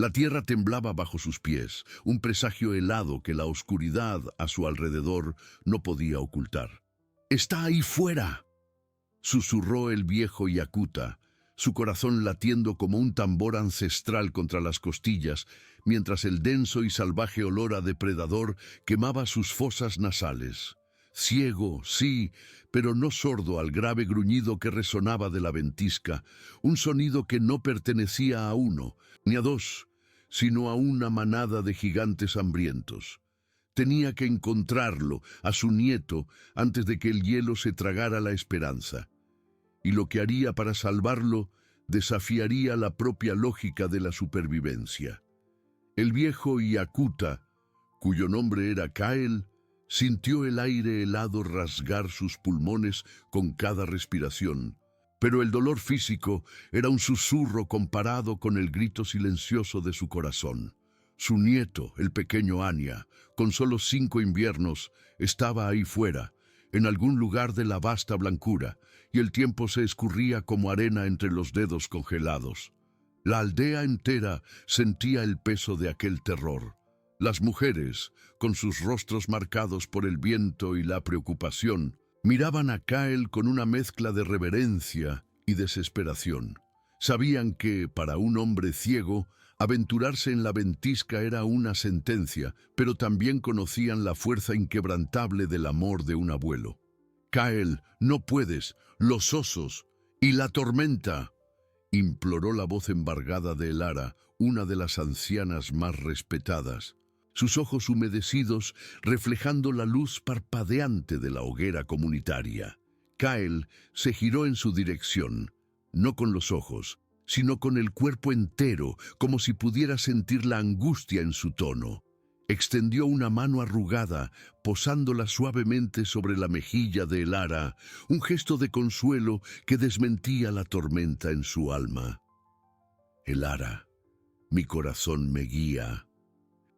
La tierra temblaba bajo sus pies, un presagio helado que la oscuridad a su alrededor no podía ocultar. «¡Está ahí fuera!», susurró el viejo Yakuta, su corazón latiendo como un tambor ancestral contra las costillas, mientras el denso y salvaje olor a depredador quemaba sus fosas nasales. Ciego, sí, pero no sordo al grave gruñido que resonaba de la ventisca, un sonido que no pertenecía a uno, ni a dos, sino a una manada de gigantes hambrientos. Tenía que encontrarlo, a su nieto, antes de que el hielo se tragara la esperanza. Y lo que haría para salvarlo desafiaría la propia lógica de la supervivencia. El viejo Yakuta, cuyo nombre era Kael, sintió el aire helado rasgar sus pulmones con cada respiración, pero el dolor físico era un susurro comparado con el grito silencioso de su corazón. Su nieto, el pequeño Anya, con solo 5 inviernos, estaba ahí fuera, en algún lugar de la vasta blancura, y el tiempo se escurría como arena entre los dedos congelados. La aldea entera sentía el peso de aquel terror. Las mujeres, con sus rostros marcados por el viento y la preocupación, miraban a Kael con una mezcla de reverencia y desesperación. Sabían que, para un hombre ciego, aventurarse en la ventisca era una sentencia, pero también conocían la fuerza inquebrantable del amor de un abuelo. «Kael, no puedes, los osos y la tormenta», imploró la voz embargada de Elara, una de las ancianas más respetadas, sus ojos humedecidos reflejando la luz parpadeante de la hoguera comunitaria. Kael se giró en su dirección, no con los ojos, sino con el cuerpo entero, como si pudiera sentir la angustia en su tono. Extendió una mano arrugada, posándola suavemente sobre la mejilla de Elara, un gesto de consuelo que desmentía la tormenta en su alma. «Elara, mi corazón me guía.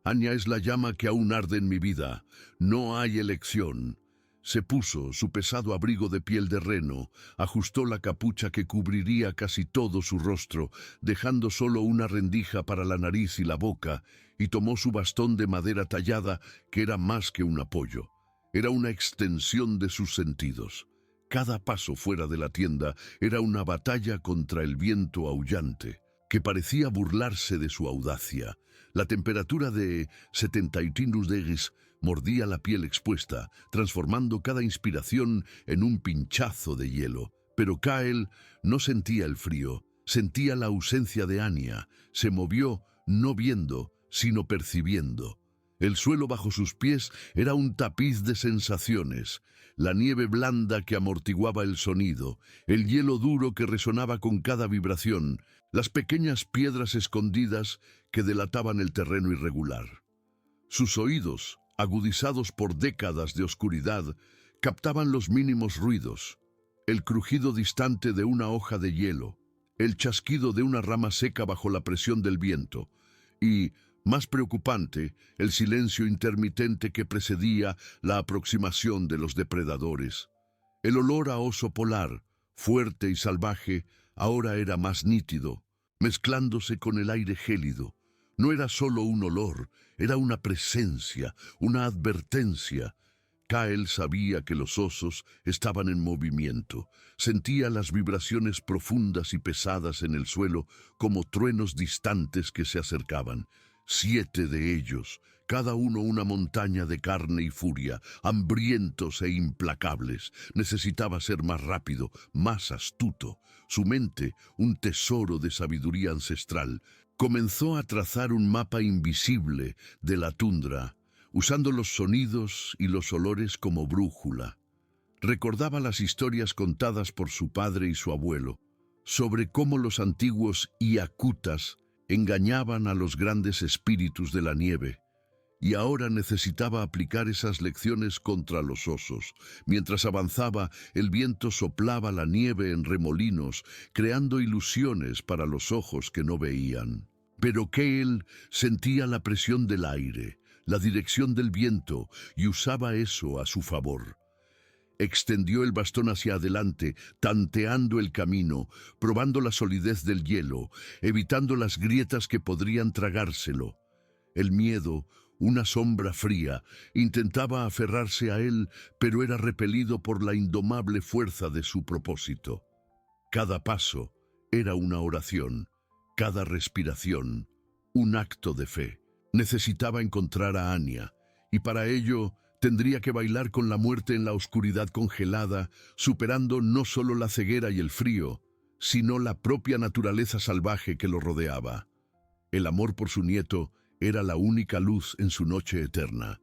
Anya es la llama que aún arde en mi vida. No hay elección». Se puso su pesado abrigo de piel de reno, ajustó la capucha que cubriría casi todo su rostro, dejando solo una rendija para la nariz y la boca, y tomó su bastón de madera tallada, que era más que un apoyo. Era una extensión de sus sentidos. Cada paso fuera de la tienda era una batalla contra el viento aullante, que parecía burlarse de su audacia. La temperatura de 71 degrees mordía la piel expuesta, transformando cada inspiración en un pinchazo de hielo. Pero Kael no sentía el frío, sentía la ausencia de Anya. Se movió, no viendo, sino percibiendo. El suelo bajo sus pies era un tapiz de sensaciones, la nieve blanda que amortiguaba el sonido, el hielo duro que resonaba con cada vibración, las pequeñas piedras escondidas que delataban el terreno irregular. Sus oídos, agudizados por décadas de oscuridad, captaban los mínimos ruidos, el crujido distante de una hoja de hielo, el chasquido de una rama seca bajo la presión del viento, y, más preocupante, el silencio intermitente que precedía la aproximación de los depredadores. El olor a oso polar, fuerte y salvaje, ahora era más nítido, mezclándose con el aire gélido. No era solo un olor, era una presencia, una advertencia. Kael sabía que los osos estaban en movimiento. Sentía las vibraciones profundas y pesadas en el suelo como truenos distantes que se acercaban. 7 de ellos, cada uno una montaña de carne y furia, hambrientos e implacables. Necesitaba ser más rápido, más astuto. Su mente, un tesoro de sabiduría ancestral, comenzó a trazar un mapa invisible de la tundra, usando los sonidos y los olores como brújula. Recordaba las historias contadas por su padre y su abuelo, sobre cómo los antiguos Yakutas engañaban a los grandes espíritus de la nieve, y ahora necesitaba aplicar esas lecciones contra los osos. Mientras avanzaba, el viento soplaba la nieve en remolinos, creando ilusiones para los ojos que no veían. Pero Kael sentía la presión del aire, la dirección del viento, y usaba eso a su favor. extendió el bastón hacia adelante, tanteando el camino, probando la solidez del hielo, evitando las grietas que podrían tragárselo. El miedo, una sombra fría, intentaba aferrarse a él, pero era repelido por la indomable fuerza de su propósito. Cada paso era una oración, cada respiración, un acto de fe. Necesitaba encontrar a Anya, y para ello tendría que bailar con la muerte en la oscuridad congelada, superando no solo la ceguera y el frío, sino la propia naturaleza salvaje que lo rodeaba. El amor por su nieto era la única luz en su noche eterna.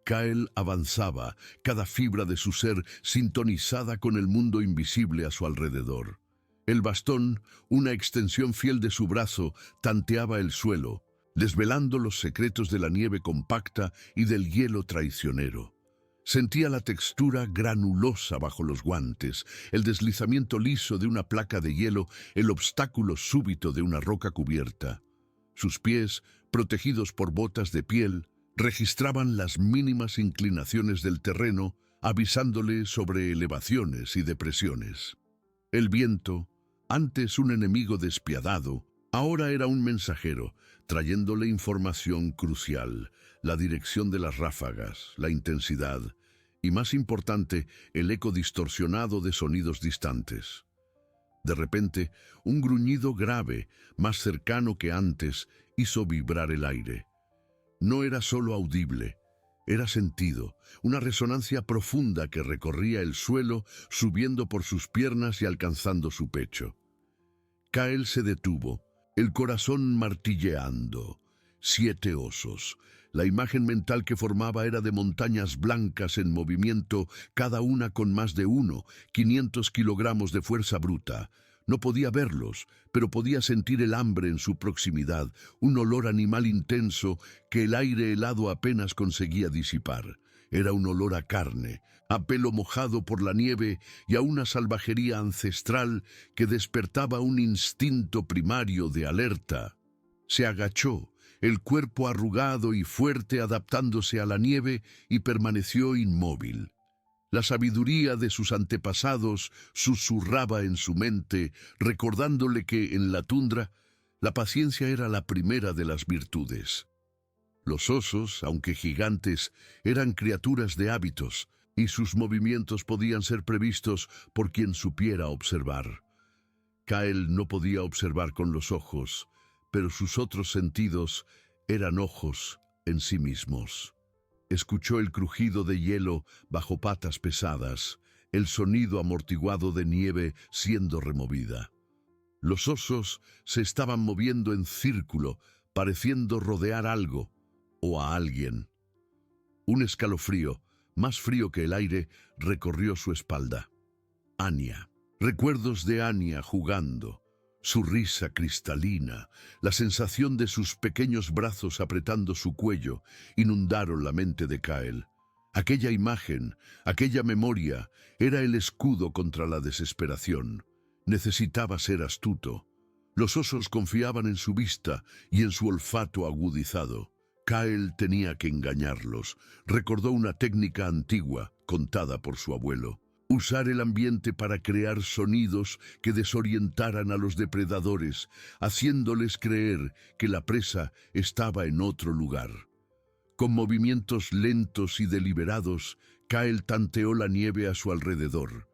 Kyle avanzaba, cada fibra de su ser sintonizada con el mundo invisible a su alrededor. El bastón, una extensión fiel de su brazo, tanteaba el suelo, desvelando los secretos de la nieve compacta y del hielo traicionero. Sentía la textura granulosa bajo los guantes, el deslizamiento liso de una placa de hielo, el obstáculo súbito de una roca cubierta. Sus pies, protegidos por botas de piel, registraban las mínimas inclinaciones del terreno, avisándole sobre elevaciones y depresiones. El viento, antes un enemigo despiadado, ahora era un mensajero, trayéndole información crucial, la dirección de las ráfagas, la intensidad y, más importante, el eco distorsionado de sonidos distantes. De repente, un gruñido grave, más cercano que antes, hizo vibrar el aire. No era solo audible, era sentido, una resonancia profunda que recorría el suelo, subiendo por sus piernas y alcanzando su pecho. Kyle se detuvo, el corazón martilleando. 7 osos. La imagen mental que formaba era de montañas blancas en movimiento, cada una con más de 500 kilogramos de fuerza bruta. No podía verlos, pero podía sentir el hambre en su proximidad, un olor animal intenso que el aire helado apenas conseguía disipar. Era un olor a carne, a pelo mojado por la nieve y a una salvajería ancestral que despertaba un instinto primario de alerta. Se agachó, el cuerpo arrugado y fuerte adaptándose a la nieve, y permaneció inmóvil. La sabiduría de sus antepasados susurraba en su mente, recordándole que en la tundra la paciencia era la primera de las virtudes. Los osos, aunque gigantes, eran criaturas de hábitos, y sus movimientos podían ser previstos por quien supiera observar. Kyle no podía observar con los ojos, pero sus otros sentidos eran ojos en sí mismos. Escuchó el crujido de hielo bajo patas pesadas, el sonido amortiguado de nieve siendo removida. Los osos se estaban moviendo en círculo, pareciendo rodear algo o a alguien. Un escalofrío, más frío que el aire, recorrió su espalda. Anya. Recuerdos de Anya jugando, su risa cristalina, la sensación de sus pequeños brazos apretando su cuello, inundaron la mente de Kyle. Aquella imagen, aquella memoria, era el escudo contra la desesperación. Necesitaba ser astuto. Los osos confiaban en su vista y en su olfato agudizado. Kyle tenía que engañarlos. Recordó una técnica antigua, contada por su abuelo. Usar el ambiente para crear sonidos que desorientaran a los depredadores, haciéndoles creer que la presa estaba en otro lugar. Con movimientos lentos y deliberados, Kyle tanteó la nieve a su alrededor.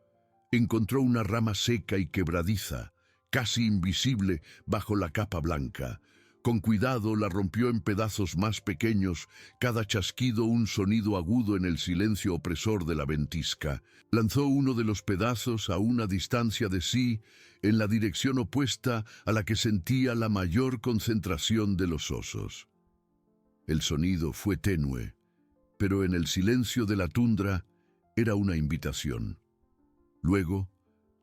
Encontró una rama seca y quebradiza, casi invisible bajo la capa blanca. Con cuidado la rompió en pedazos más pequeños, cada chasquido un sonido agudo en el silencio opresor de la ventisca. Lanzó uno de los pedazos a una distancia de sí, en la dirección opuesta a la que sentía la mayor concentración de los osos. El sonido fue tenue, pero en el silencio de la tundra era una invitación. Luego,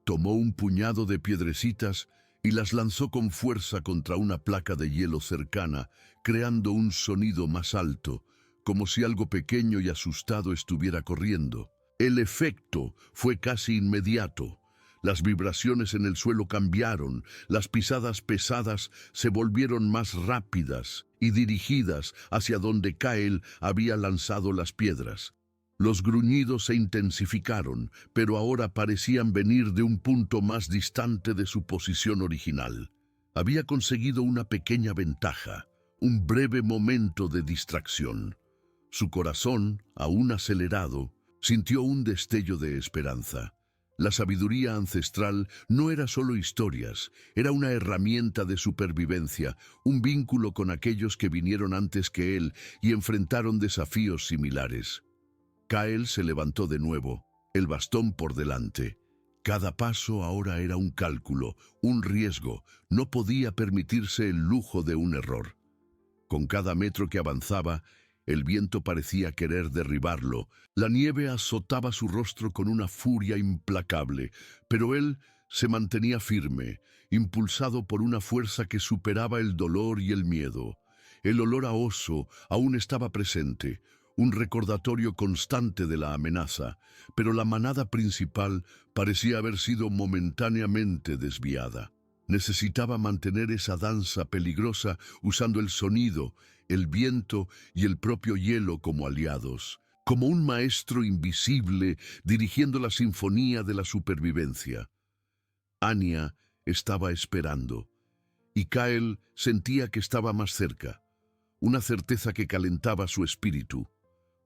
tomó un puñado de piedrecitas y las lanzó con fuerza contra una placa de hielo cercana, creando un sonido más alto, como si algo pequeño y asustado estuviera corriendo. El efecto fue casi inmediato. Las vibraciones en el suelo cambiaron, las pisadas pesadas se volvieron más rápidas y dirigidas hacia donde Kyle había lanzado las piedras. Los gruñidos se intensificaron, pero ahora parecían venir de un punto más distante de su posición original. Había conseguido una pequeña ventaja, un breve momento de distracción. Su corazón, aún acelerado, sintió un destello de esperanza. La sabiduría ancestral no era solo historias, era una herramienta de supervivencia, un vínculo con aquellos que vinieron antes que él y enfrentaron desafíos similares. Kyle se levantó de nuevo, el bastón por delante. Cada paso ahora era un cálculo, un riesgo. No podía permitirse el lujo de un error. Con cada metro que avanzaba, el viento parecía querer derribarlo. La nieve azotaba su rostro con una furia implacable, pero él se mantenía firme, impulsado por una fuerza que superaba el dolor y el miedo. El olor a oso aún estaba presente, un recordatorio constante de la amenaza, pero la manada principal parecía haber sido momentáneamente desviada. Necesitaba mantener esa danza peligrosa usando el sonido, el viento y el propio hielo como aliados, como un maestro invisible dirigiendo la sinfonía de la supervivencia. Anya estaba esperando, y Kyle sentía que estaba más cerca, una certeza que calentaba su espíritu.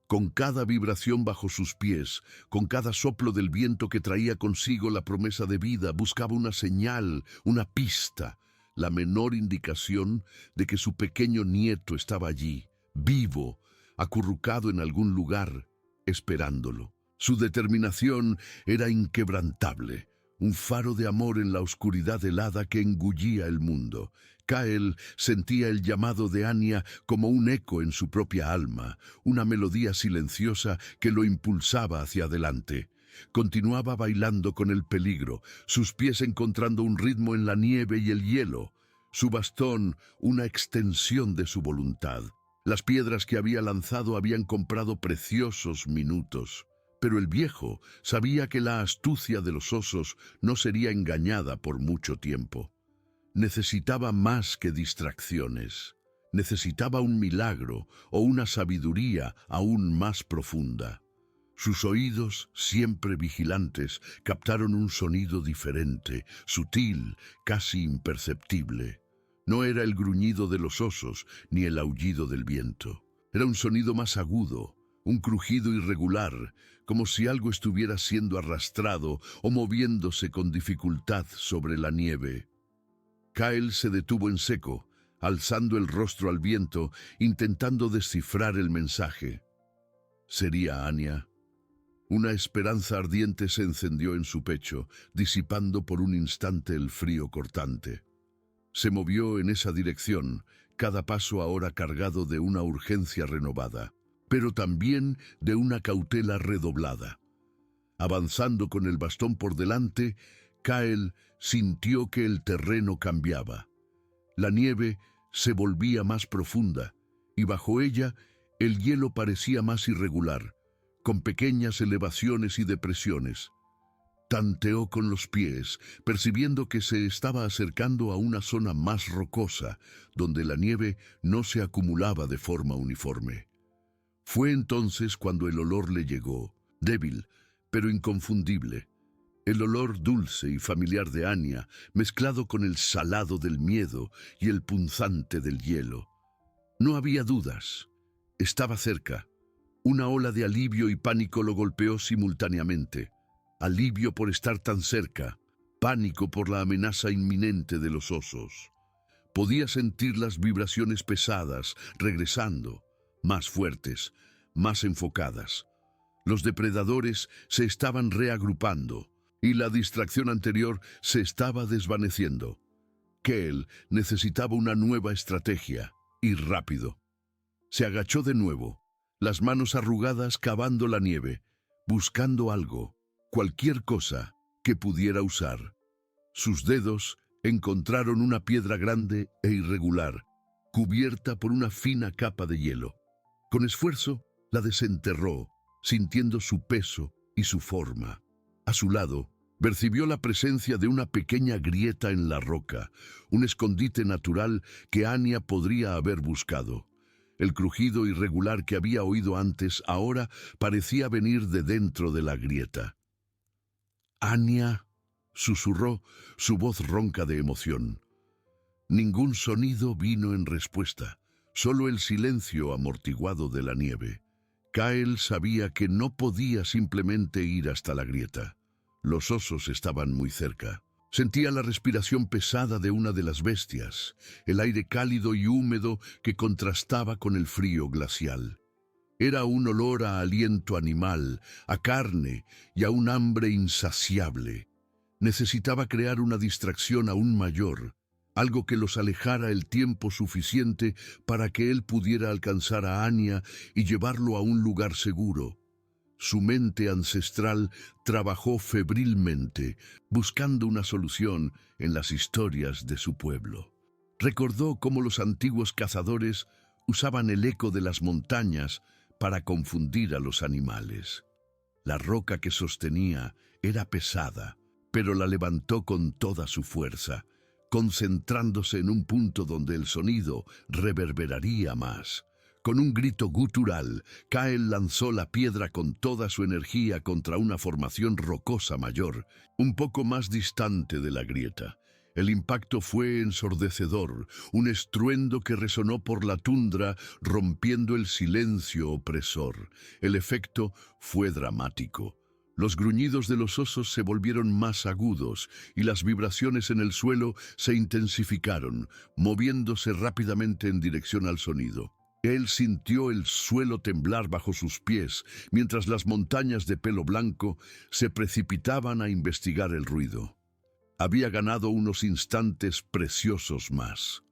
Con cada vibración bajo sus pies, con cada soplo del viento que traía consigo la promesa de vida, buscaba una señal, una pista, la menor indicación de que su pequeño nieto estaba allí, vivo, acurrucado en algún lugar, esperándolo. Su determinación era inquebrantable, un faro de amor en la oscuridad helada que engullía el mundo. Kyle sentía el llamado de Anya como un eco en su propia alma, una melodía silenciosa que lo impulsaba hacia adelante. Continuaba bailando con el peligro, sus pies encontrando un ritmo en la nieve y el hielo, su bastón una extensión de su voluntad. Las piedras que había lanzado habían comprado preciosos minutos, pero el viejo sabía que la astucia de los osos no sería engañada por mucho tiempo. Necesitaba más que distracciones. Necesitaba un milagro o una sabiduría aún más profunda. Sus oídos, siempre vigilantes, captaron un sonido diferente, sutil, casi imperceptible. No era el gruñido de los osos ni el aullido del viento. Era un sonido más agudo, un crujido irregular, como si algo estuviera siendo arrastrado o moviéndose con dificultad sobre la nieve. Kyle se detuvo en seco, alzando el rostro al viento, intentando descifrar el mensaje. ¿Sería Anya? Una esperanza ardiente se encendió en su pecho, disipando por un instante el frío cortante. Se movió en esa dirección, cada paso ahora cargado de una urgencia renovada, pero también de una cautela redoblada. Avanzando con el bastón por delante, Kyle sintió que el terreno cambiaba. La nieve se volvía más profunda y bajo ella el hielo parecía más irregular, con pequeñas elevaciones y depresiones. Tanteó con los pies, percibiendo que se estaba acercando a una zona más rocosa, donde la nieve no se acumulaba de forma uniforme. Fue entonces cuando el olor le llegó, débil, pero inconfundible. El olor dulce y familiar de Anya, mezclado con el salado del miedo y el punzante del hielo. No había dudas. Estaba cerca. Una ola de alivio y pánico lo golpeó simultáneamente. Alivio por estar tan cerca, pánico por la amenaza inminente de los osos. Podía sentir las vibraciones pesadas, regresando, más fuertes, más enfocadas. Los depredadores se estaban reagrupando, y la distracción anterior se estaba desvaneciendo. Kale necesitaba una nueva estrategia, y rápido. Se agachó de nuevo, las manos arrugadas cavando la nieve, buscando algo, cualquier cosa que pudiera usar. Sus dedos encontraron una piedra grande e irregular, cubierta por una fina capa de hielo. Con esfuerzo, la desenterró, sintiendo su peso y su forma. A su lado, percibió la presencia de una pequeña grieta en la roca, un escondite natural que Anya podría haber buscado. El crujido irregular que había oído antes ahora parecía venir de dentro de la grieta. «Anya», susurró, su voz ronca de emoción. Ningún sonido vino en respuesta, solo el silencio amortiguado de la nieve. Kyle sabía que no podía simplemente ir hasta la grieta. Los osos estaban muy cerca. Sentía la respiración pesada de una de las bestias, el aire cálido y húmedo que contrastaba con el frío glacial. Era un olor a aliento animal, a carne y a un hambre insaciable. Necesitaba crear una distracción aún mayor, algo que los alejara el tiempo suficiente para que él pudiera alcanzar a Anya y llevarlo a un lugar seguro. Su mente ancestral trabajó febrilmente, buscando una solución en las historias de su pueblo. Recordó cómo los antiguos cazadores usaban el eco de las montañas para confundir a los animales. La roca que sostenía era pesada, pero la levantó con toda su fuerza, concentrándose en un punto donde el sonido reverberaría más. Con un grito gutural, Kyle lanzó la piedra con toda su energía contra una formación rocosa mayor, un poco más distante de la grieta. El impacto fue ensordecedor, un estruendo que resonó por la tundra, rompiendo el silencio opresor. El efecto fue dramático. Los gruñidos de los osos se volvieron más agudos y las vibraciones en el suelo se intensificaron, moviéndose rápidamente en dirección al sonido. Él sintió el suelo temblar bajo sus pies, mientras las montañas de pelo blanco se precipitaban a investigar el ruido. Había ganado unos instantes preciosos más.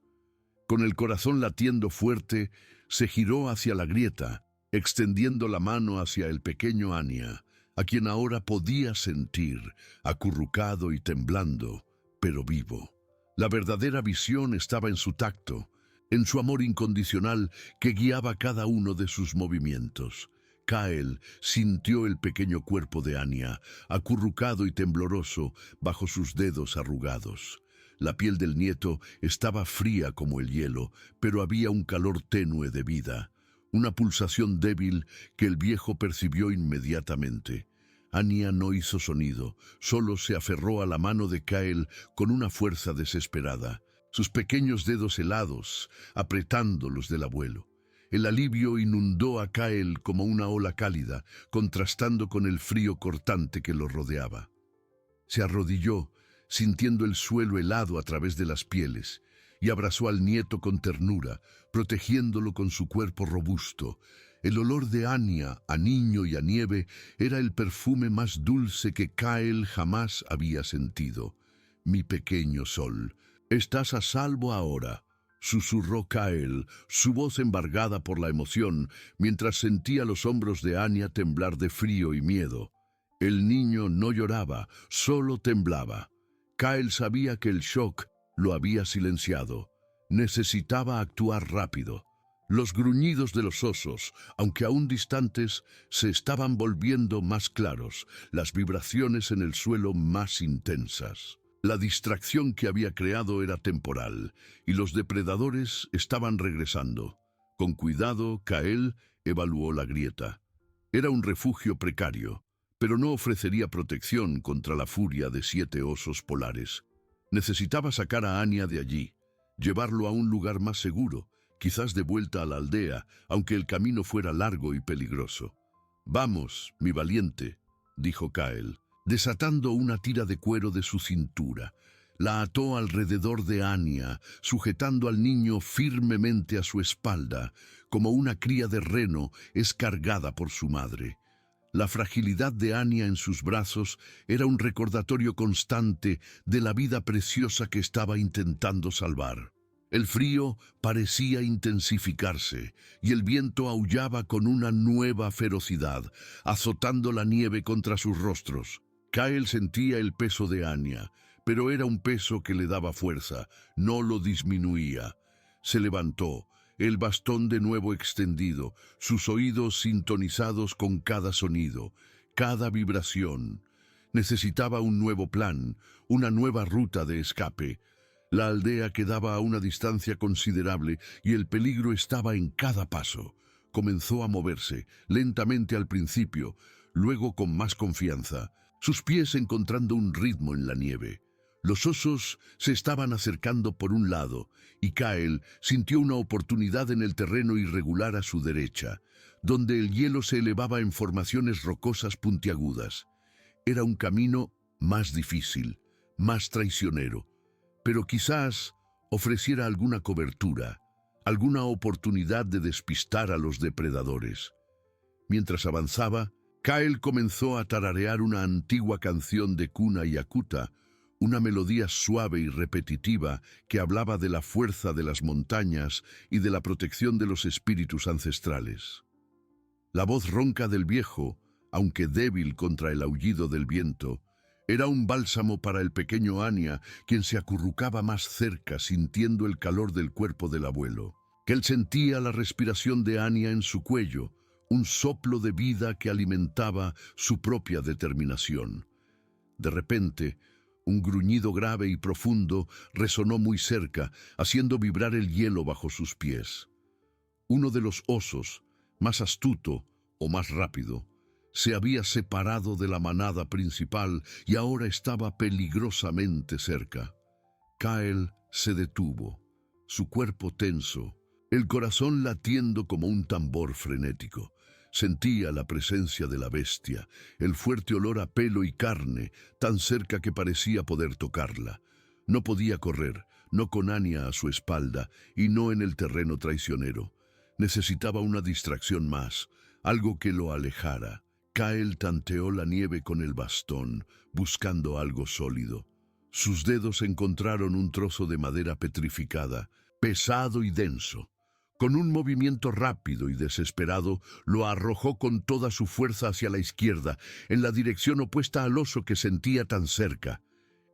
Con el corazón latiendo fuerte, se giró hacia la grieta, extendiendo la mano hacia el pequeño Anya, a quien ahora podía sentir, acurrucado y temblando, pero vivo. La verdadera visión estaba en su tacto, en su amor incondicional que guiaba cada uno de sus movimientos. Kyle sintió el pequeño cuerpo de Anya, acurrucado y tembloroso bajo sus dedos arrugados. La piel del nieto estaba fría como el hielo, pero había un calor tenue de vida, una pulsación débil que el viejo percibió inmediatamente. Anya no hizo sonido, solo se aferró a la mano de Kyle con una fuerza desesperada, sus pequeños dedos helados, apretando los del abuelo. El alivio inundó a Kyle como una ola cálida, contrastando con el frío cortante que lo rodeaba. Se arrodilló, sintiendo el suelo helado a través de las pieles, y abrazó al nieto con ternura, protegiéndolo con su cuerpo robusto. El olor de Anya, a niño y a nieve, era el perfume más dulce que Kyle jamás había sentido. «Mi pequeño sol, estás a salvo ahora», susurró Kyle, su voz embargada por la emoción, mientras sentía los hombros de Anya temblar de frío y miedo. El niño no lloraba, solo temblaba. Kyle sabía que el shock lo había silenciado. Necesitaba actuar rápido. Los gruñidos de los osos, aunque aún distantes, se estaban volviendo más claros, las vibraciones en el suelo más intensas. La distracción que había creado era temporal, y los depredadores estaban regresando. Con cuidado, Kyle evaluó la grieta. Era un refugio precario, pero no ofrecería protección contra la furia de 7 osos polares. Necesitaba sacar a Anya de allí, llevarlo a un lugar más seguro, quizás de vuelta a la aldea, aunque el camino fuera largo y peligroso. «Vamos, mi valiente», dijo Kyle, desatando una tira de cuero de su cintura. La ató alrededor de Anya, sujetando al niño firmemente a su espalda, como una cría de reno es cargada por su madre. La fragilidad de Anya en sus brazos era un recordatorio constante de la vida preciosa que estaba intentando salvar. El frío parecía intensificarse y el viento aullaba con una nueva ferocidad, azotando la nieve contra sus rostros. Kyle sentía el peso de Anya, pero era un peso que le daba fuerza, no lo disminuía. Se levantó, el bastón de nuevo extendido, sus oídos sintonizados con cada sonido, cada vibración. Necesitaba un nuevo plan, una nueva ruta de escape. La aldea quedaba a una distancia considerable y el peligro estaba en cada paso. Comenzó a moverse, lentamente al principio, luego con más confianza, sus pies encontrando un ritmo en la nieve. Los osos se estaban acercando por un lado y Kyle sintió una oportunidad en el terreno irregular a su derecha, donde el hielo se elevaba en formaciones rocosas puntiagudas. Era un camino más difícil, más traicionero, pero quizás ofreciera alguna cobertura, alguna oportunidad de despistar a los depredadores. Mientras avanzaba, Kyle comenzó a tararear una antigua canción de Kuna y Hakuta, una melodía suave y repetitiva que hablaba de la fuerza de las montañas y de la protección de los espíritus ancestrales. La voz ronca del viejo, aunque débil contra el aullido del viento, era un bálsamo para el pequeño Anya, quien se acurrucaba más cerca sintiendo el calor del cuerpo del abuelo. Que él sentía la respiración de Anya en su cuello, un soplo de vida que alimentaba su propia determinación. De repente, un gruñido grave y profundo resonó muy cerca, haciendo vibrar el hielo bajo sus pies. Uno de los osos, más astuto o más rápido, se había separado de la manada principal y ahora estaba peligrosamente cerca. Kyle se detuvo, su cuerpo tenso, el corazón latiendo como un tambor frenético. Sentía la presencia de la bestia, el fuerte olor a pelo y carne, tan cerca que parecía poder tocarla. No podía correr, no con Anya a su espalda y no en el terreno traicionero. Necesitaba una distracción más, algo que lo alejara. Kyle tanteó la nieve con el bastón, buscando algo sólido. Sus dedos encontraron un trozo de madera petrificada, pesado y denso. Con un movimiento rápido y desesperado, lo arrojó con toda su fuerza hacia la izquierda, en la dirección opuesta al oso que sentía tan cerca.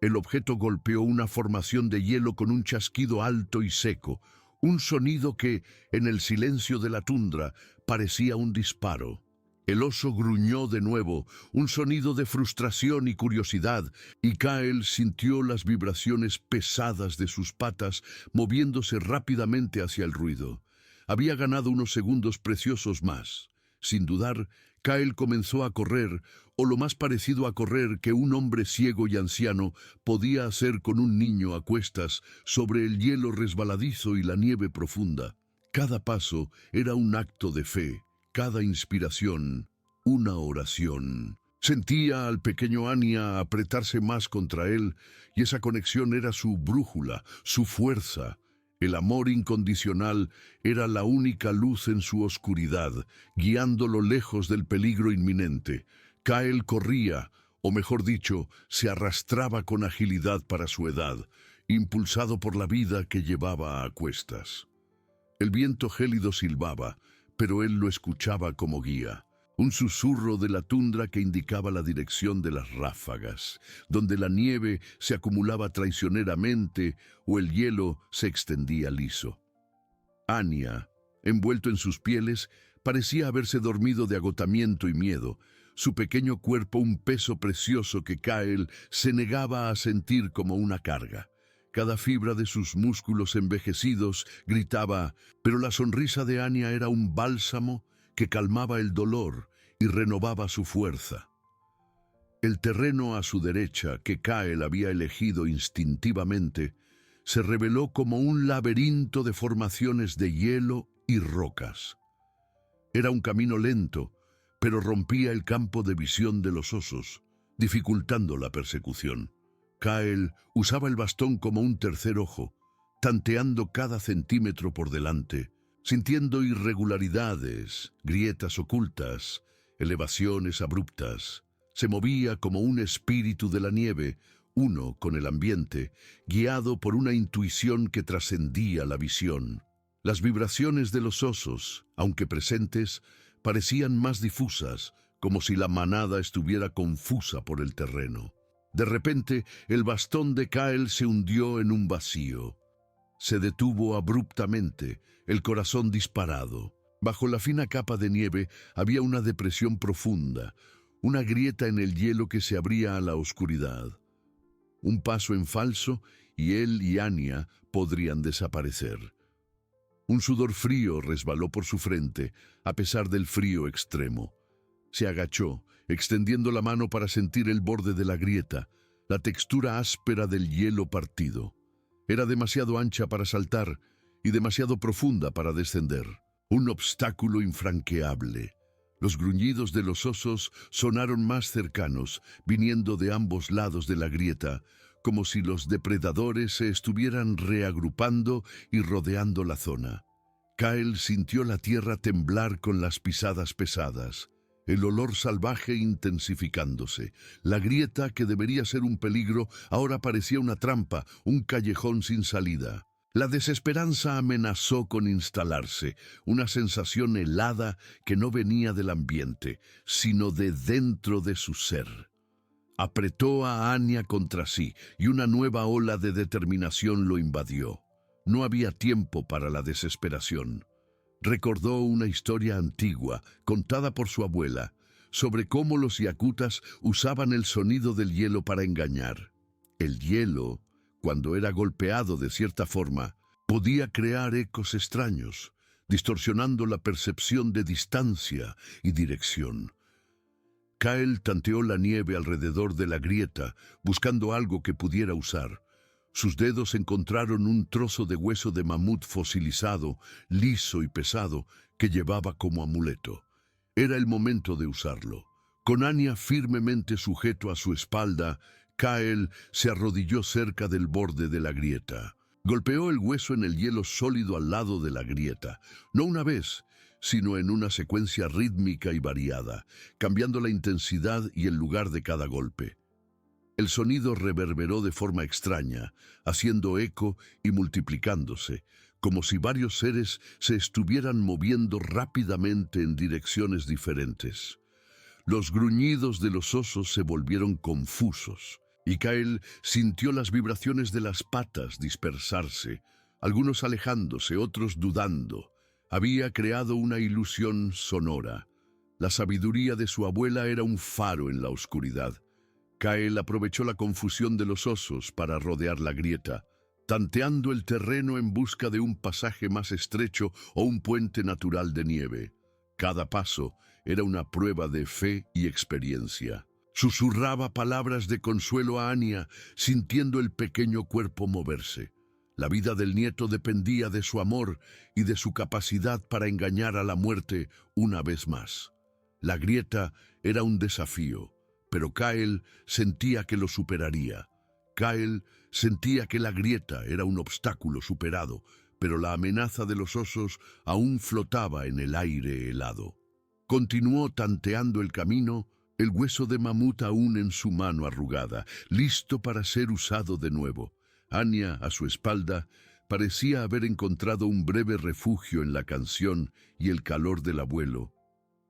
El objeto golpeó una formación de hielo con un chasquido alto y seco, un sonido que, en el silencio de la tundra, parecía un disparo. El oso gruñó de nuevo, un sonido de frustración y curiosidad, y Kyle sintió las vibraciones pesadas de sus patas moviéndose rápidamente hacia el ruido. Había ganado unos segundos preciosos más. Sin dudar, Kyle comenzó a correr, o lo más parecido a correr que un hombre ciego y anciano podía hacer con un niño a cuestas sobre el hielo resbaladizo y la nieve profunda. Cada paso era un acto de fe, cada inspiración, una oración. Sentía al pequeño Anya apretarse más contra él, y esa conexión era su brújula, su fuerza. El amor incondicional era la única luz en su oscuridad, guiándolo lejos del peligro inminente. Kyle corría, o mejor dicho, se arrastraba con agilidad para su edad, impulsado por la vida que llevaba a cuestas. El viento gélido silbaba, pero él lo escuchaba como guía. Un susurro de la tundra que indicaba la dirección de las ráfagas, donde la nieve se acumulaba traicioneramente o el hielo se extendía liso. Anya, envuelto en sus pieles, parecía haberse dormido de agotamiento y miedo, su pequeño cuerpo un peso precioso que Kyle se negaba a sentir como una carga. Cada fibra de sus músculos envejecidos gritaba, pero la sonrisa de Anya era un bálsamo que calmaba el dolor y renovaba su fuerza. El terreno a su derecha, que Kyle había elegido instintivamente, se reveló como un laberinto de formaciones de hielo y rocas. Era un camino lento, pero rompía el campo de visión de los osos, dificultando la persecución. Kyle usaba el bastón como un tercer ojo, tanteando cada centímetro por delante, sintiendo irregularidades, grietas ocultas, elevaciones abruptas. Se movía como un espíritu de la nieve, uno con el ambiente, guiado por una intuición que trascendía la visión. Las vibraciones de los osos, aunque presentes, parecían más difusas, como si la manada estuviera confusa por el terreno. De repente, el bastón de Kyle se hundió en un vacío. Se detuvo abruptamente, el corazón disparado. Bajo la fina capa de nieve había una depresión profunda, una grieta en el hielo que se abría a la oscuridad. Un paso en falso y él y Anya podrían desaparecer. Un sudor frío resbaló por su frente, a pesar del frío extremo. Se agachó, extendiendo la mano para sentir el borde de la grieta, la textura áspera del hielo partido. Era demasiado ancha para saltar y demasiado profunda para descender. Un obstáculo infranqueable. Los gruñidos de los osos sonaron más cercanos, viniendo de ambos lados de la grieta, como si los depredadores se estuvieran reagrupando y rodeando la zona. Kyle sintió la tierra temblar con las pisadas pesadas, el olor salvaje intensificándose. La grieta, que debería ser un peligro, ahora parecía una trampa, un callejón sin salida. La desesperanza amenazó con instalarse, una sensación helada que no venía del ambiente, sino de dentro de su ser. Apretó a Anya contra sí y una nueva ola de determinación lo invadió. No había tiempo para la desesperación. Recordó una historia antigua, contada por su abuela, sobre cómo los yakutas usaban el sonido del hielo para engañar. El hielo, cuando era golpeado de cierta forma, podía crear ecos extraños, distorsionando la percepción de distancia y dirección. Kyle tanteó la nieve alrededor de la grieta, buscando algo que pudiera usar. Sus dedos encontraron un trozo de hueso de mamut fosilizado, liso y pesado, que llevaba como amuleto. Era el momento de usarlo. Con Anya firmemente sujeto a su espalda, Kyle se arrodilló cerca del borde de la grieta. Golpeó el hueso en el hielo sólido al lado de la grieta, no una vez, sino en una secuencia rítmica y variada, cambiando la intensidad y el lugar de cada golpe. El sonido reverberó de forma extraña, haciendo eco y multiplicándose, como si varios seres se estuvieran moviendo rápidamente en direcciones diferentes. Los gruñidos de los osos se volvieron confusos, y Kyle sintió las vibraciones de las patas dispersarse, algunos alejándose, otros dudando. Había creado una ilusión sonora. La sabiduría de su abuela era un faro en la oscuridad. Kyle aprovechó la confusión de los osos para rodear la grieta, tanteando el terreno en busca de un pasaje más estrecho o un puente natural de nieve. Cada paso era una prueba de fe y experiencia. Susurraba palabras de consuelo a Anya, sintiendo el pequeño cuerpo moverse. La vida del nieto dependía de su amor y de su capacidad para engañar a la muerte una vez más. La grieta era un desafío, pero Kyle sentía que lo superaría. Kyle sentía que la grieta era un obstáculo superado, pero la amenaza de los osos aún flotaba en el aire helado. Continuó tanteando el camino, el hueso de mamut aún en su mano arrugada, listo para ser usado de nuevo. Anya, a su espalda, parecía haber encontrado un breve refugio en la canción y el calor del abuelo,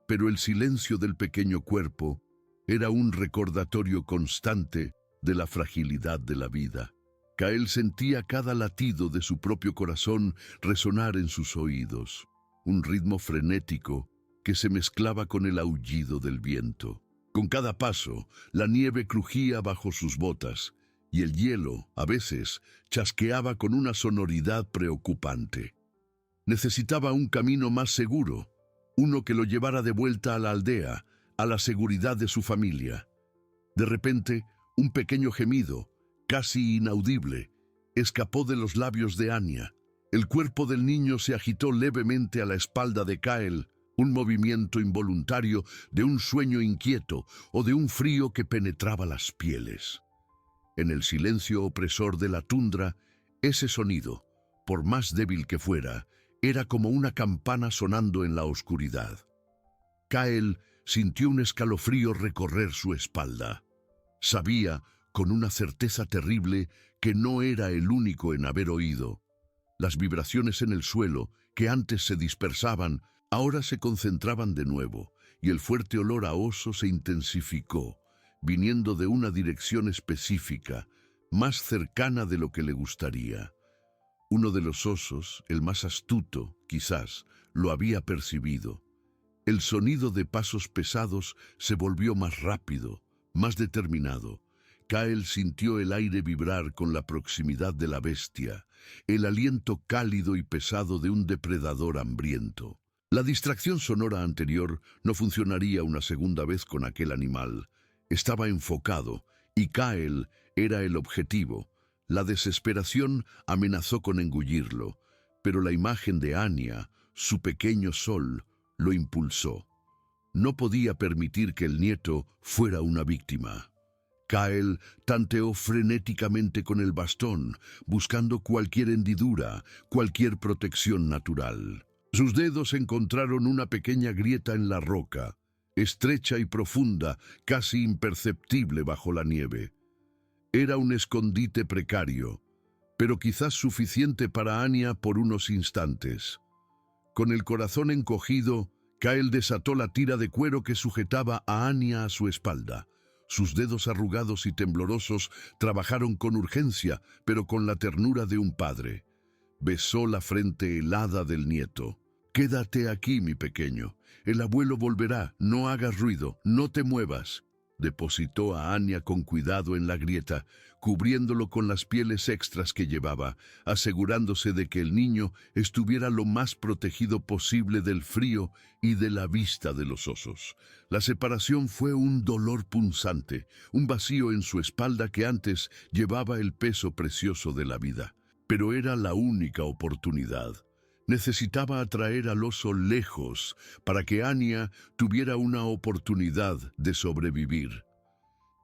pero el silencio del pequeño cuerpo era un recordatorio constante de la fragilidad de la vida. Kyle sentía cada latido de su propio corazón resonar en sus oídos, un ritmo frenético que se mezclaba con el aullido del viento. Con cada paso, la nieve crujía bajo sus botas, y el hielo, a veces, chasqueaba con una sonoridad preocupante. Necesitaba un camino más seguro, uno que lo llevara de vuelta a la aldea, a la seguridad de su familia. De repente, un pequeño gemido, casi inaudible, escapó de los labios de Anya. El cuerpo del niño se agitó levemente a la espalda de Kyle, un movimiento involuntario de un sueño inquieto o de un frío que penetraba las pieles. En el silencio opresor de la tundra, ese sonido, por más débil que fuera, era como una campana sonando en la oscuridad. Kyle sintió un escalofrío recorrer su espalda. Sabía, con una certeza terrible, que no era el único en haber oído. Las vibraciones en el suelo, que antes se dispersaban, ahora se concentraban de nuevo, y el fuerte olor a oso se intensificó, viniendo de una dirección específica, más cercana de lo que le gustaría. Uno de los osos, el más astuto, quizás, lo había percibido. El sonido de pasos pesados se volvió más rápido, más determinado. Kael sintió el aire vibrar con la proximidad de la bestia, el aliento cálido y pesado de un depredador hambriento. La distracción sonora anterior no funcionaría una segunda vez con aquel animal. Estaba enfocado, y Kael era el objetivo. La desesperación amenazó con engullirlo, pero la imagen de Anya, su pequeño sol, lo impulsó. No podía permitir que el nieto fuera una víctima. Kael tanteó frenéticamente con el bastón, buscando cualquier hendidura, cualquier protección natural. Sus dedos encontraron una pequeña grieta en la roca, estrecha y profunda, casi imperceptible bajo la nieve. Era un escondite precario, pero quizás suficiente para Anya por unos instantes. Con el corazón encogido, Kael desató la tira de cuero que sujetaba a Anya a su espalda. Sus dedos arrugados y temblorosos trabajaron con urgencia, pero con la ternura de un padre. Besó la frente helada del nieto. «Quédate aquí, mi pequeño. El abuelo volverá. No hagas ruido. No te muevas». Depositó a Anya con cuidado en la grieta, cubriéndolo con las pieles extras que llevaba, asegurándose de que el niño estuviera lo más protegido posible del frío y de la vista de los osos. La separación fue un dolor punzante, un vacío en su espalda que antes llevaba el peso precioso de la vida. Pero era la única oportunidad. Necesitaba atraer al oso lejos para que Anya tuviera una oportunidad de sobrevivir.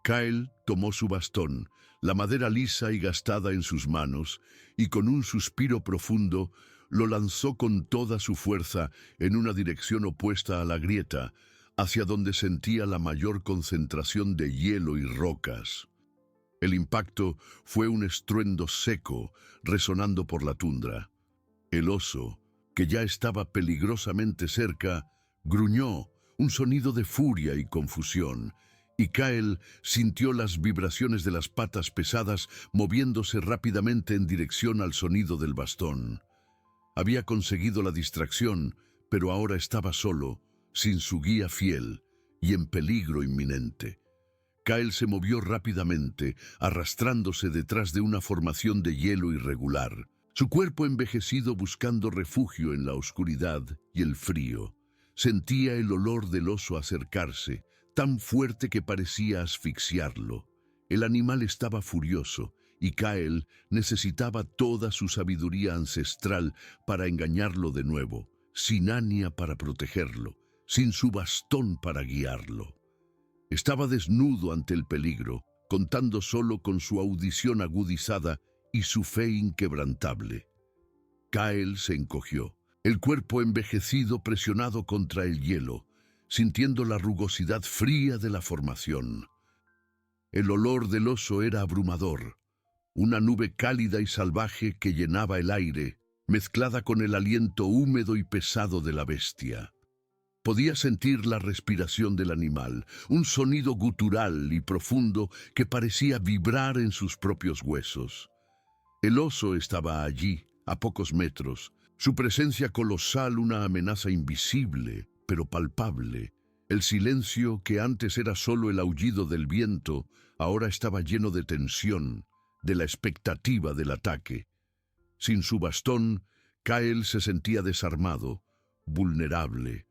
Kael tomó su bastón, la madera lisa y gastada en sus manos, y con un suspiro profundo lo lanzó con toda su fuerza en una dirección opuesta a la grieta, hacia donde sentía la mayor concentración de hielo y rocas. El impacto fue un estruendo seco, resonando por la tundra. El oso, que ya estaba peligrosamente cerca, gruñó, un sonido de furia y confusión, y Kael sintió las vibraciones de las patas pesadas moviéndose rápidamente en dirección al sonido del bastón. Había conseguido la distracción, pero ahora estaba solo, sin su guía fiel y en peligro inminente. Kael se movió rápidamente, arrastrándose detrás de una formación de hielo irregular. Su cuerpo envejecido buscando refugio en la oscuridad y el frío. Sentía el olor del oso acercarse, tan fuerte que parecía asfixiarlo. El animal estaba furioso, y Kael necesitaba toda su sabiduría ancestral para engañarlo de nuevo, sin Anya para protegerlo, sin su bastón para guiarlo. Estaba desnudo ante el peligro, contando solo con su audición agudizada y su fe inquebrantable. Kael se encogió, el cuerpo envejecido presionado contra el hielo, sintiendo la rugosidad fría de la formación. El olor del oso era abrumador, una nube cálida y salvaje que llenaba el aire, mezclada con el aliento húmedo y pesado de la bestia. Podía sentir la respiración del animal, un sonido gutural y profundo que parecía vibrar en sus propios huesos. El oso estaba allí, a pocos metros, su presencia colosal una amenaza invisible, pero palpable. El silencio, que antes era solo el aullido del viento, ahora estaba lleno de tensión, de la expectativa del ataque. Sin su bastón, Kael se sentía desarmado, vulnerable.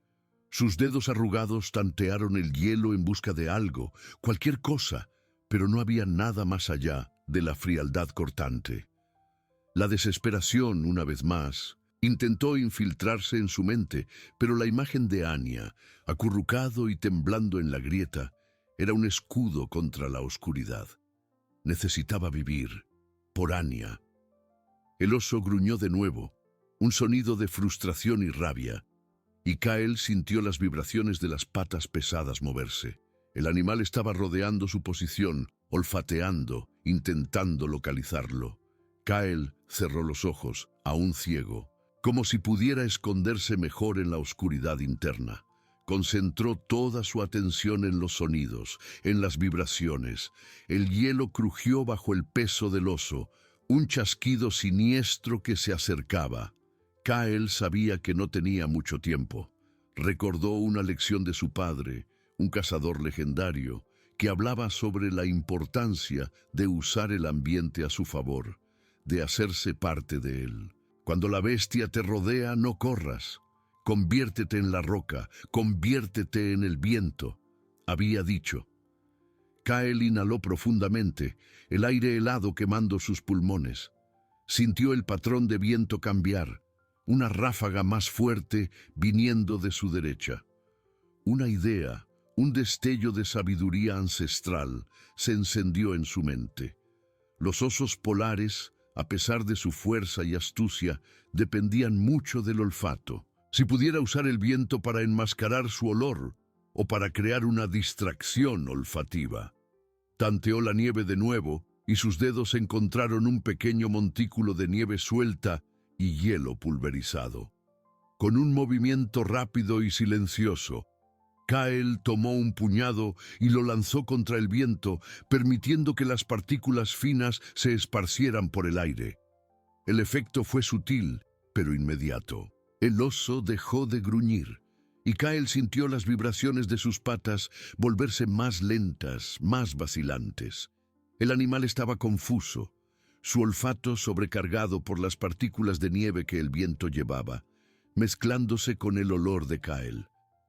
Sus dedos arrugados tantearon el hielo en busca de algo, cualquier cosa, pero no había nada más allá de la frialdad cortante. La desesperación, una vez más, intentó infiltrarse en su mente, pero la imagen de Anya, acurrucado y temblando en la grieta, era un escudo contra la oscuridad. Necesitaba vivir, por Anya. El oso gruñó de nuevo, un sonido de frustración y rabia, y Kael sintió las vibraciones de las patas pesadas moverse. El animal estaba rodeando su posición, olfateando, intentando localizarlo. Kael cerró los ojos, aún ciego, como si pudiera esconderse mejor en la oscuridad interna. Concentró toda su atención en los sonidos, en las vibraciones. El hielo crujió bajo el peso del oso, un chasquido siniestro que se acercaba. Kael sabía que no tenía mucho tiempo. Recordó una lección de su padre, un cazador legendario, que hablaba sobre la importancia de usar el ambiente a su favor, de hacerse parte de él. Cuando la bestia te rodea, no corras. Conviértete en la roca, conviértete en el viento, había dicho. Kyle inhaló profundamente, el aire helado quemando sus pulmones. Sintió el patrón de viento cambiar, una ráfaga más fuerte viniendo de su derecha. Una idea, un destello de sabiduría ancestral, se encendió en su mente. Los osos polares, a pesar de su fuerza y astucia, dependían mucho del olfato. Si pudiera usar el viento para enmascarar su olor o para crear una distracción olfativa. Tanteó la nieve de nuevo y sus dedos encontraron un pequeño montículo de nieve suelta y hielo pulverizado. Con un movimiento rápido y silencioso, Kyle tomó un puñado y lo lanzó contra el viento, permitiendo que las partículas finas se esparcieran por el aire. El efecto fue sutil, pero inmediato. El oso dejó de gruñir, y Kyle sintió las vibraciones de sus patas volverse más lentas, más vacilantes. El animal estaba confuso, su olfato sobrecargado por las partículas de nieve que el viento llevaba, mezclándose con el olor de Kyle.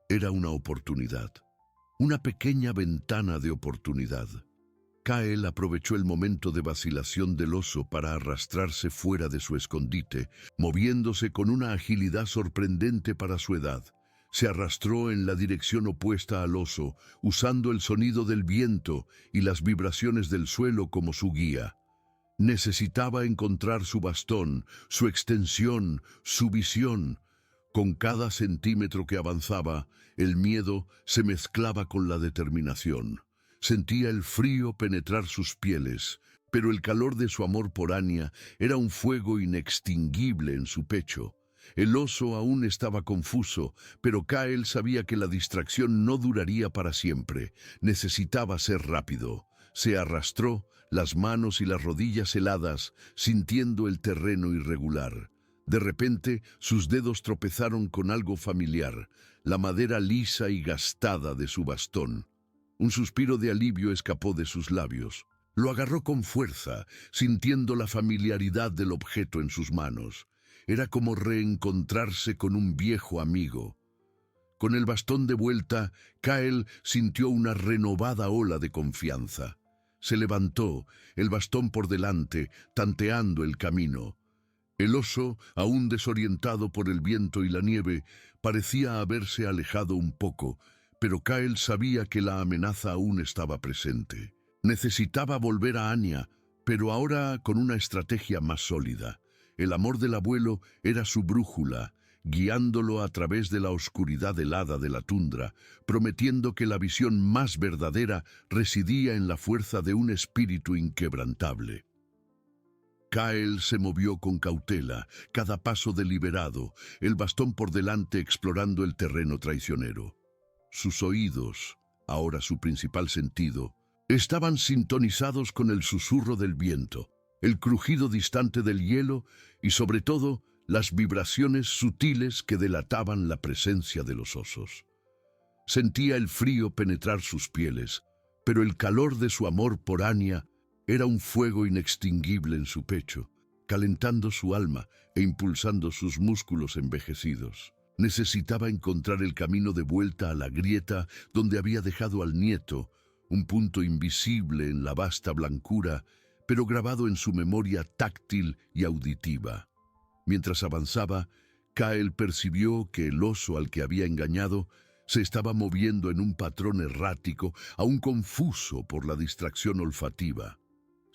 Era una oportunidad, una pequeña ventana de oportunidad. Kyle aprovechó el momento de vacilación del oso para arrastrarse fuera de su escondite, moviéndose con una agilidad sorprendente para su edad. Se arrastró en la dirección opuesta al oso, usando el sonido del viento y las vibraciones del suelo como su guía. Necesitaba encontrar su bastón, su extensión, su visión. Con cada centímetro que avanzaba, el miedo se mezclaba con la determinación. Sentía el frío penetrar sus pieles, pero el calor de su amor por Anya era un fuego inextinguible en su pecho. El oso aún estaba confuso, pero Kyle sabía que la distracción no duraría para siempre. Necesitaba ser rápido. Se arrastró, las manos y las rodillas heladas, sintiendo el terreno irregular. De repente, sus dedos tropezaron con algo familiar, la madera lisa y gastada de su bastón. Un suspiro de alivio escapó de sus labios. Lo agarró con fuerza, sintiendo la familiaridad del objeto en sus manos. Era como reencontrarse con un viejo amigo. Con el bastón de vuelta, Kyle sintió una renovada ola de confianza. Se levantó, el bastón por delante, tanteando el camino. El oso, aún desorientado por el viento y la nieve, parecía haberse alejado un poco, pero Kyle sabía que la amenaza aún estaba presente. Necesitaba volver a Anya, pero ahora con una estrategia más sólida. El amor del abuelo era su brújula, guiándolo a través de la oscuridad helada de la tundra, prometiendo que la visión más verdadera residía en la fuerza de un espíritu inquebrantable. Kyle se movió con cautela, cada paso deliberado, el bastón por delante explorando el terreno traicionero. Sus oídos, ahora su principal sentido, estaban sintonizados con el susurro del viento, el crujido distante del hielo y, sobre todo, las vibraciones sutiles que delataban la presencia de los osos. Sentía el frío penetrar sus pieles, pero el calor de su amor por Anya era un fuego inextinguible en su pecho, calentando su alma e impulsando sus músculos envejecidos. Necesitaba encontrar el camino de vuelta a la grieta donde había dejado al nieto, un punto invisible en la vasta blancura, pero grabado en su memoria táctil y auditiva. Mientras avanzaba, Kyle percibió que el oso al que había engañado se estaba moviendo en un patrón errático, aún confuso por la distracción olfativa.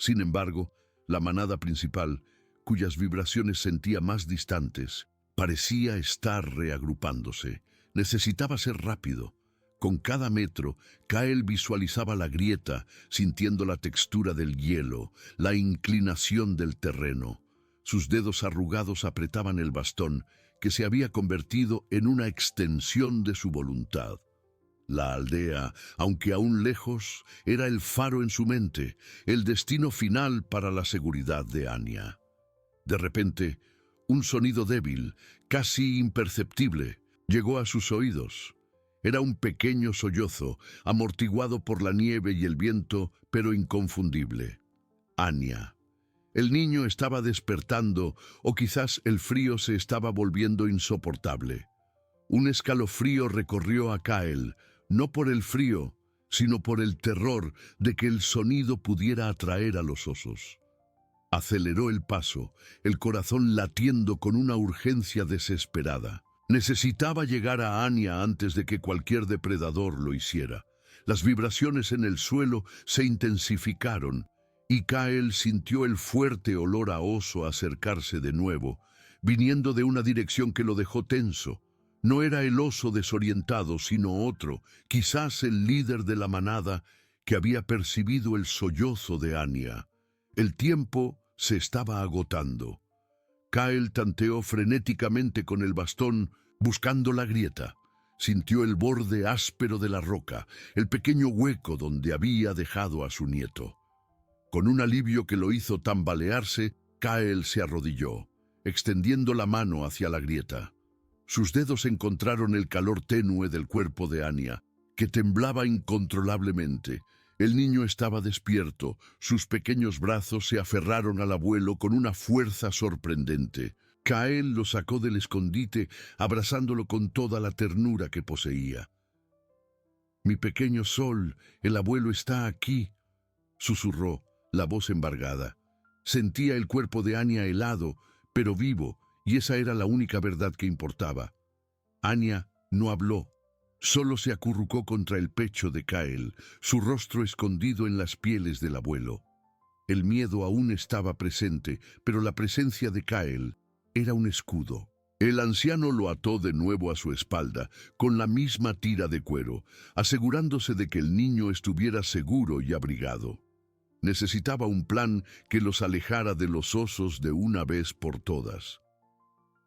Sin embargo, la manada principal, cuyas vibraciones sentía más distantes, parecía estar reagrupándose. Necesitaba ser rápido. Con cada metro, Kyle visualizaba la grieta, sintiendo la textura del hielo, la inclinación del terreno. Sus dedos arrugados apretaban el bastón, que se había convertido en una extensión de su voluntad. La aldea, aunque aún lejos, era el faro en su mente, el destino final para la seguridad de Anya. De repente, un sonido débil, casi imperceptible, llegó a sus oídos. Era un pequeño sollozo, amortiguado por la nieve y el viento, pero inconfundible. Anya. El niño estaba despertando, o quizás el frío se estaba volviendo insoportable. Un escalofrío recorrió a Kyle, no por el frío, sino por el terror de que el sonido pudiera atraer a los osos. Aceleró el paso, el corazón latiendo con una urgencia desesperada. Necesitaba llegar a Anya antes de que cualquier depredador lo hiciera. Las vibraciones en el suelo se intensificaron y Kyle sintió el fuerte olor a oso acercarse de nuevo, viniendo de una dirección que lo dejó tenso. No era el oso desorientado, sino otro, quizás el líder de la manada, que había percibido el sollozo de Anya. El tiempo se estaba agotando. Kyle tanteó frenéticamente con el bastón, buscando la grieta. Sintió el borde áspero de la roca, el pequeño hueco donde había dejado a su nieto. Con un alivio que lo hizo tambalearse, Kyle se arrodilló, extendiendo la mano hacia la grieta. Sus dedos encontraron el calor tenue del cuerpo de Anya, que temblaba incontrolablemente. El niño estaba despierto, sus pequeños brazos se aferraron al abuelo con una fuerza sorprendente. Kyle lo sacó del escondite, abrazándolo con toda la ternura que poseía. «Mi pequeño sol, el abuelo está aquí», susurró, la voz embargada. Sentía el cuerpo de Anya helado, pero vivo, y esa era la única verdad que importaba. Anya no habló, solo se acurrucó contra el pecho de Kyle, su rostro escondido en las pieles del abuelo. El miedo aún estaba presente, pero la presencia de Kyle era un escudo. El anciano lo ató de nuevo a su espalda, con la misma tira de cuero, asegurándose de que el niño estuviera seguro y abrigado. Necesitaba un plan que los alejara de los osos de una vez por todas.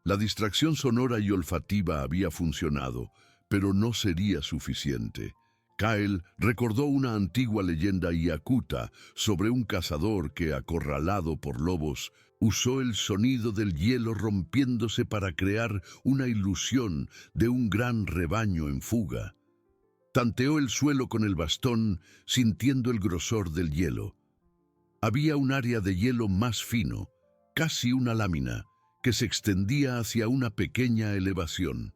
La distracción sonora y olfativa había funcionado, pero no sería suficiente. Kyle recordó una antigua leyenda yakuta sobre un cazador que, acorralado por lobos, usó el sonido del hielo rompiéndose para crear una ilusión de un gran rebaño en fuga. Tanteó el suelo con el bastón, sintiendo el grosor del hielo. Había un área de hielo más fino, casi una lámina, que se extendía hacia una pequeña elevación.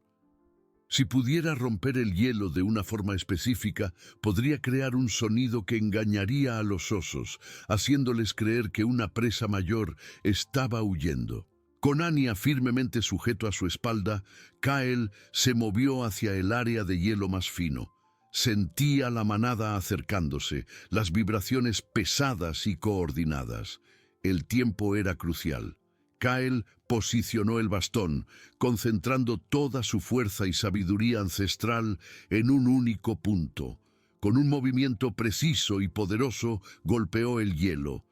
Si pudiera romper el hielo de una forma específica, podría crear un sonido que engañaría a los osos, haciéndoles creer que una presa mayor estaba huyendo. Con Anya firmemente sujeto a su espalda, Kyle se movió hacia el área de hielo más fino. Sentía la manada acercándose, las vibraciones pesadas y coordinadas. El tiempo era crucial. Kyle posicionó el bastón, concentrando toda su fuerza y sabiduría ancestral en un único punto. Con un movimiento preciso y poderoso, golpeó el hielo.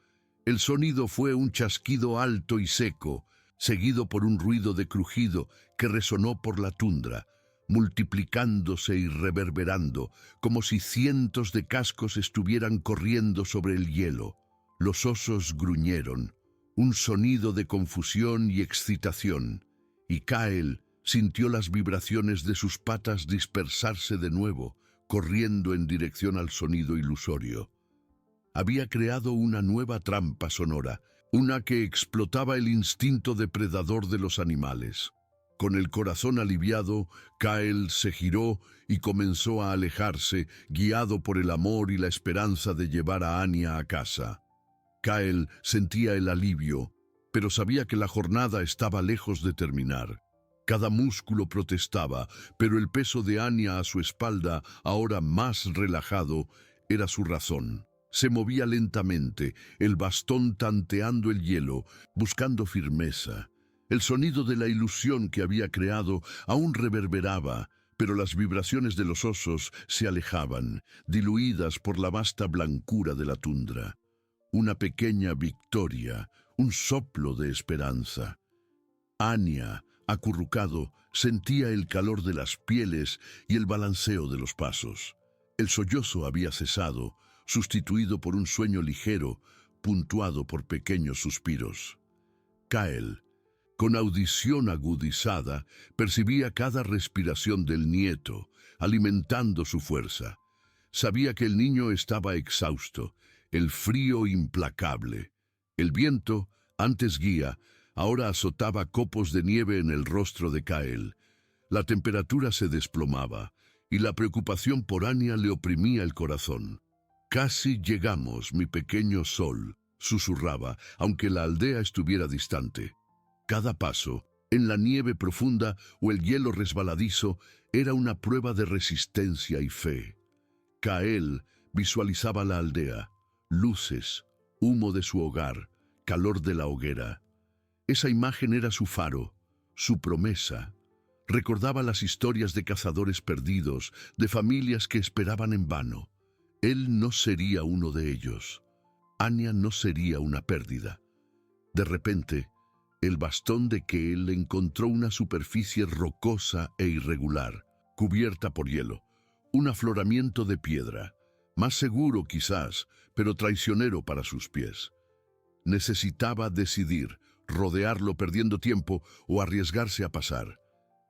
El sonido fue un chasquido alto y seco, seguido por un ruido de crujido que resonó por la tundra, multiplicándose y reverberando, como si cientos de cascos estuvieran corriendo sobre el hielo. Los osos gruñeron, un sonido de confusión y excitación, y Kyle sintió las vibraciones de sus patas dispersarse de nuevo, corriendo en dirección al sonido ilusorio. Había creado una nueva trampa sonora, una que explotaba el instinto depredador de los animales. Con el corazón aliviado, Kyle se giró y comenzó a alejarse, guiado por el amor y la esperanza de llevar a Anya a casa. Kyle sentía el alivio, pero sabía que la jornada estaba lejos de terminar. Cada músculo protestaba, pero el peso de Anya a su espalda, ahora más relajado, era su razón. Se movía lentamente, el bastón tanteando el hielo, buscando firmeza. El sonido de la ilusión que había creado aún reverberaba, pero las vibraciones de los osos se alejaban, diluidas por la vasta blancura de la tundra. Una pequeña victoria, un soplo de esperanza. Anya, acurrucado, sentía el calor de las pieles y el balanceo de los pasos. El sollozo había cesado, sustituido por un sueño ligero, puntuado por pequeños suspiros. Kyle, con audición agudizada, percibía cada respiración del nieto, alimentando su fuerza. Sabía que el niño estaba exhausto, el frío implacable. El viento, antes guía, ahora azotaba copos de nieve en el rostro de Kael. La temperatura se desplomaba, y la preocupación por Anya le oprimía el corazón. «Casi llegamos, mi pequeño sol», susurraba, aunque la aldea estuviera distante. Cada paso, en la nieve profunda o el hielo resbaladizo, era una prueba de resistencia y fe. Kael visualizaba la aldea, luces, humo de su hogar, calor de la hoguera. Esa imagen era su faro, su promesa. Recordaba las historias de cazadores perdidos, de familias que esperaban en vano. Él no sería uno de ellos. Anya no sería una pérdida. De repente, el bastón de Kael encontró una superficie rocosa e irregular, cubierta por hielo, un afloramiento de piedra, más seguro quizás, pero traicionero para sus pies. Necesitaba decidir, rodearlo perdiendo tiempo o arriesgarse a pasar.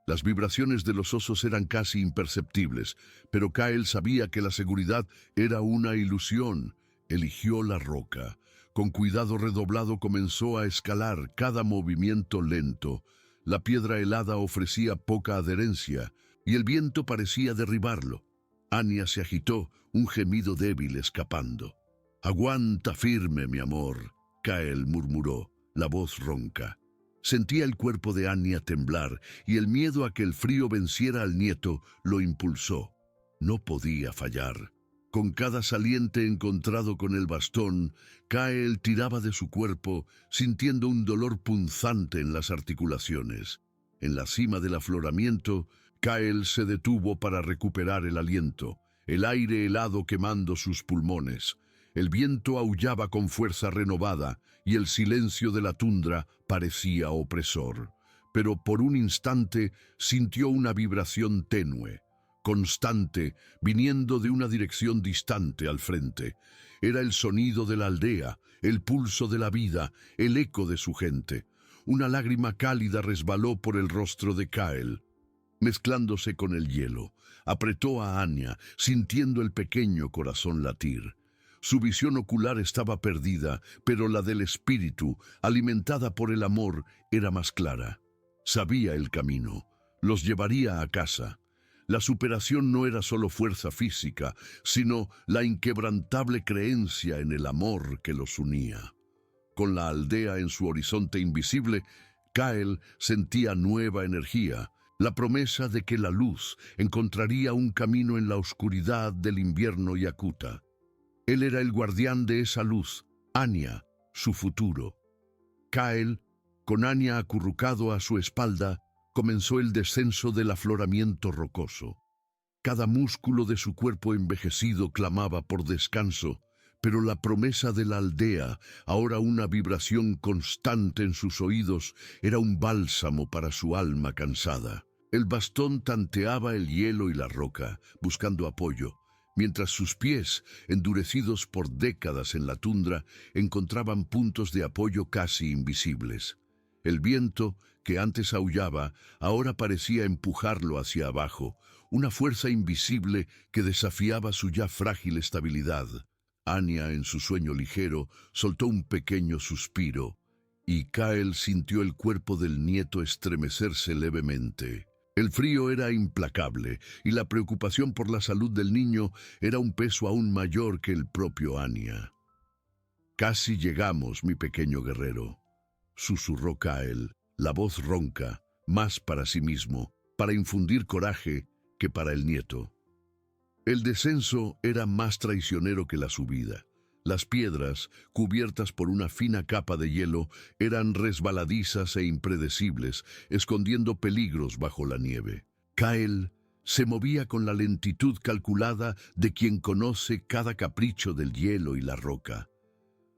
Las vibraciones de los osos eran casi imperceptibles, pero Kael sabía que la seguridad era una ilusión. Eligió la roca. Con cuidado redoblado comenzó a escalar cada movimiento lento. La piedra helada ofrecía poca adherencia, y el viento parecía derribarlo. Anya se agitó, un gemido débil escapando. «Aguanta firme, mi amor», Kael murmuró, la voz ronca. Sentía el cuerpo de Anya temblar, y el miedo a que el frío venciera al nieto lo impulsó. No podía fallar. Con cada saliente encontrado con el bastón, Kael tiraba de su cuerpo, sintiendo un dolor punzante en las articulaciones. En la cima del afloramiento, Kael se detuvo para recuperar el aliento, el aire helado quemando sus pulmones. El viento aullaba con fuerza renovada y el silencio de la tundra parecía opresor. Pero por un instante sintió una vibración tenue, constante, viniendo de una dirección distante al frente. Era el sonido de la aldea, el pulso de la vida, el eco de su gente. Una lágrima cálida resbaló por el rostro de Kael, mezclándose con el hielo. Apretó a Anya, sintiendo el pequeño corazón latir. Su visión ocular estaba perdida, pero la del espíritu, alimentada por el amor, era más clara. Sabía el camino, los llevaría a casa. La superación no era solo fuerza física, sino la inquebrantable creencia en el amor que los unía. Con la aldea en su horizonte invisible, Kael sentía nueva energía, la promesa de que la luz encontraría un camino en la oscuridad del invierno yakuta. Él era el guardián de esa luz, Anya, su futuro. Kael, con Anya acurrucado a su espalda, comenzó el descenso del afloramiento rocoso. Cada músculo de su cuerpo envejecido clamaba por descanso, pero la promesa de la aldea, ahora una vibración constante en sus oídos, era un bálsamo para su alma cansada. El bastón tanteaba el hielo y la roca, buscando apoyo, mientras sus pies, endurecidos por décadas en la tundra, encontraban puntos de apoyo casi invisibles. El viento, que antes aullaba, ahora parecía empujarlo hacia abajo, una fuerza invisible que desafiaba su ya frágil estabilidad. Anya, en su sueño ligero, soltó un pequeño suspiro, y Kael sintió el cuerpo del nieto estremecerse levemente. El frío era implacable, y la preocupación por la salud del niño era un peso aún mayor que el propio Anya. «Casi llegamos, mi pequeño guerrero», susurró Kael, la voz ronca, más para sí mismo, para infundir coraje que para el nieto. El descenso era más traicionero que la subida. Las piedras, cubiertas por una fina capa de hielo, eran resbaladizas e impredecibles, escondiendo peligros bajo la nieve. Kael se movía con la lentitud calculada de quien conoce cada capricho del hielo y la roca.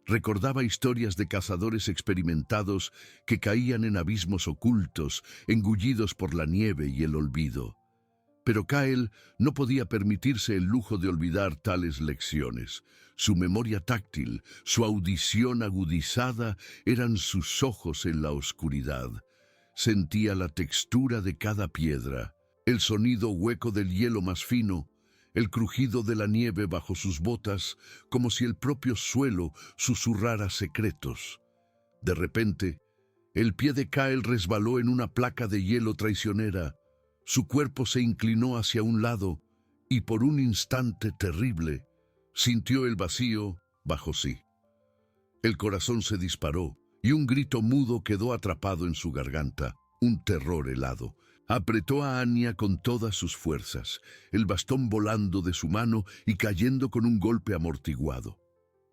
Recordaba historias de cazadores experimentados que caían en abismos ocultos, engullidos por la nieve y el olvido. Pero Kael no podía permitirse el lujo de olvidar tales lecciones. Su memoria táctil, su audición agudizada, eran sus ojos en la oscuridad. Sentía la textura de cada piedra, El sonido hueco del hielo más fino, el crujido de la nieve bajo sus botas, como si el propio suelo susurrara secretos. De repente, el pie de Kyle resbaló en una placa de hielo traicionera. Su cuerpo se inclinó hacia un lado y por un instante terrible sintió el vacío bajo sí. El corazón se disparó y un grito mudo quedó atrapado en su garganta, un terror helado. Apretó a Anya con todas sus fuerzas, el bastón volando de su mano y cayendo con un golpe amortiguado.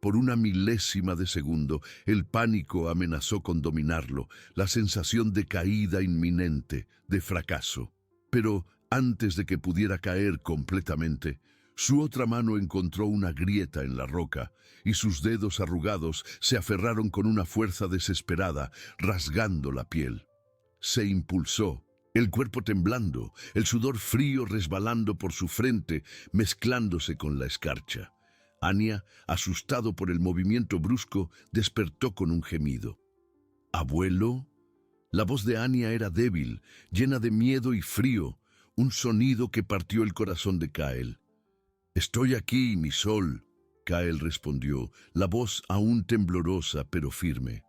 Por una milésima de segundo, el pánico amenazó con dominarlo, la sensación de caída inminente, de fracaso. Pero antes de que pudiera caer completamente, su otra mano encontró una grieta en la roca y sus dedos arrugados se aferraron con una fuerza desesperada, rasgando la piel. Se impulsó, el cuerpo temblando, el sudor frío resbalando por su frente, mezclándose con la escarcha. Anya, asustado por el movimiento brusco, despertó con un gemido. ¿Abuelo? La voz de Anya era débil, llena de miedo y frío, un sonido que partió el corazón de Kyle. «Estoy aquí, mi sol», Kyle respondió, la voz aún temblorosa pero firme.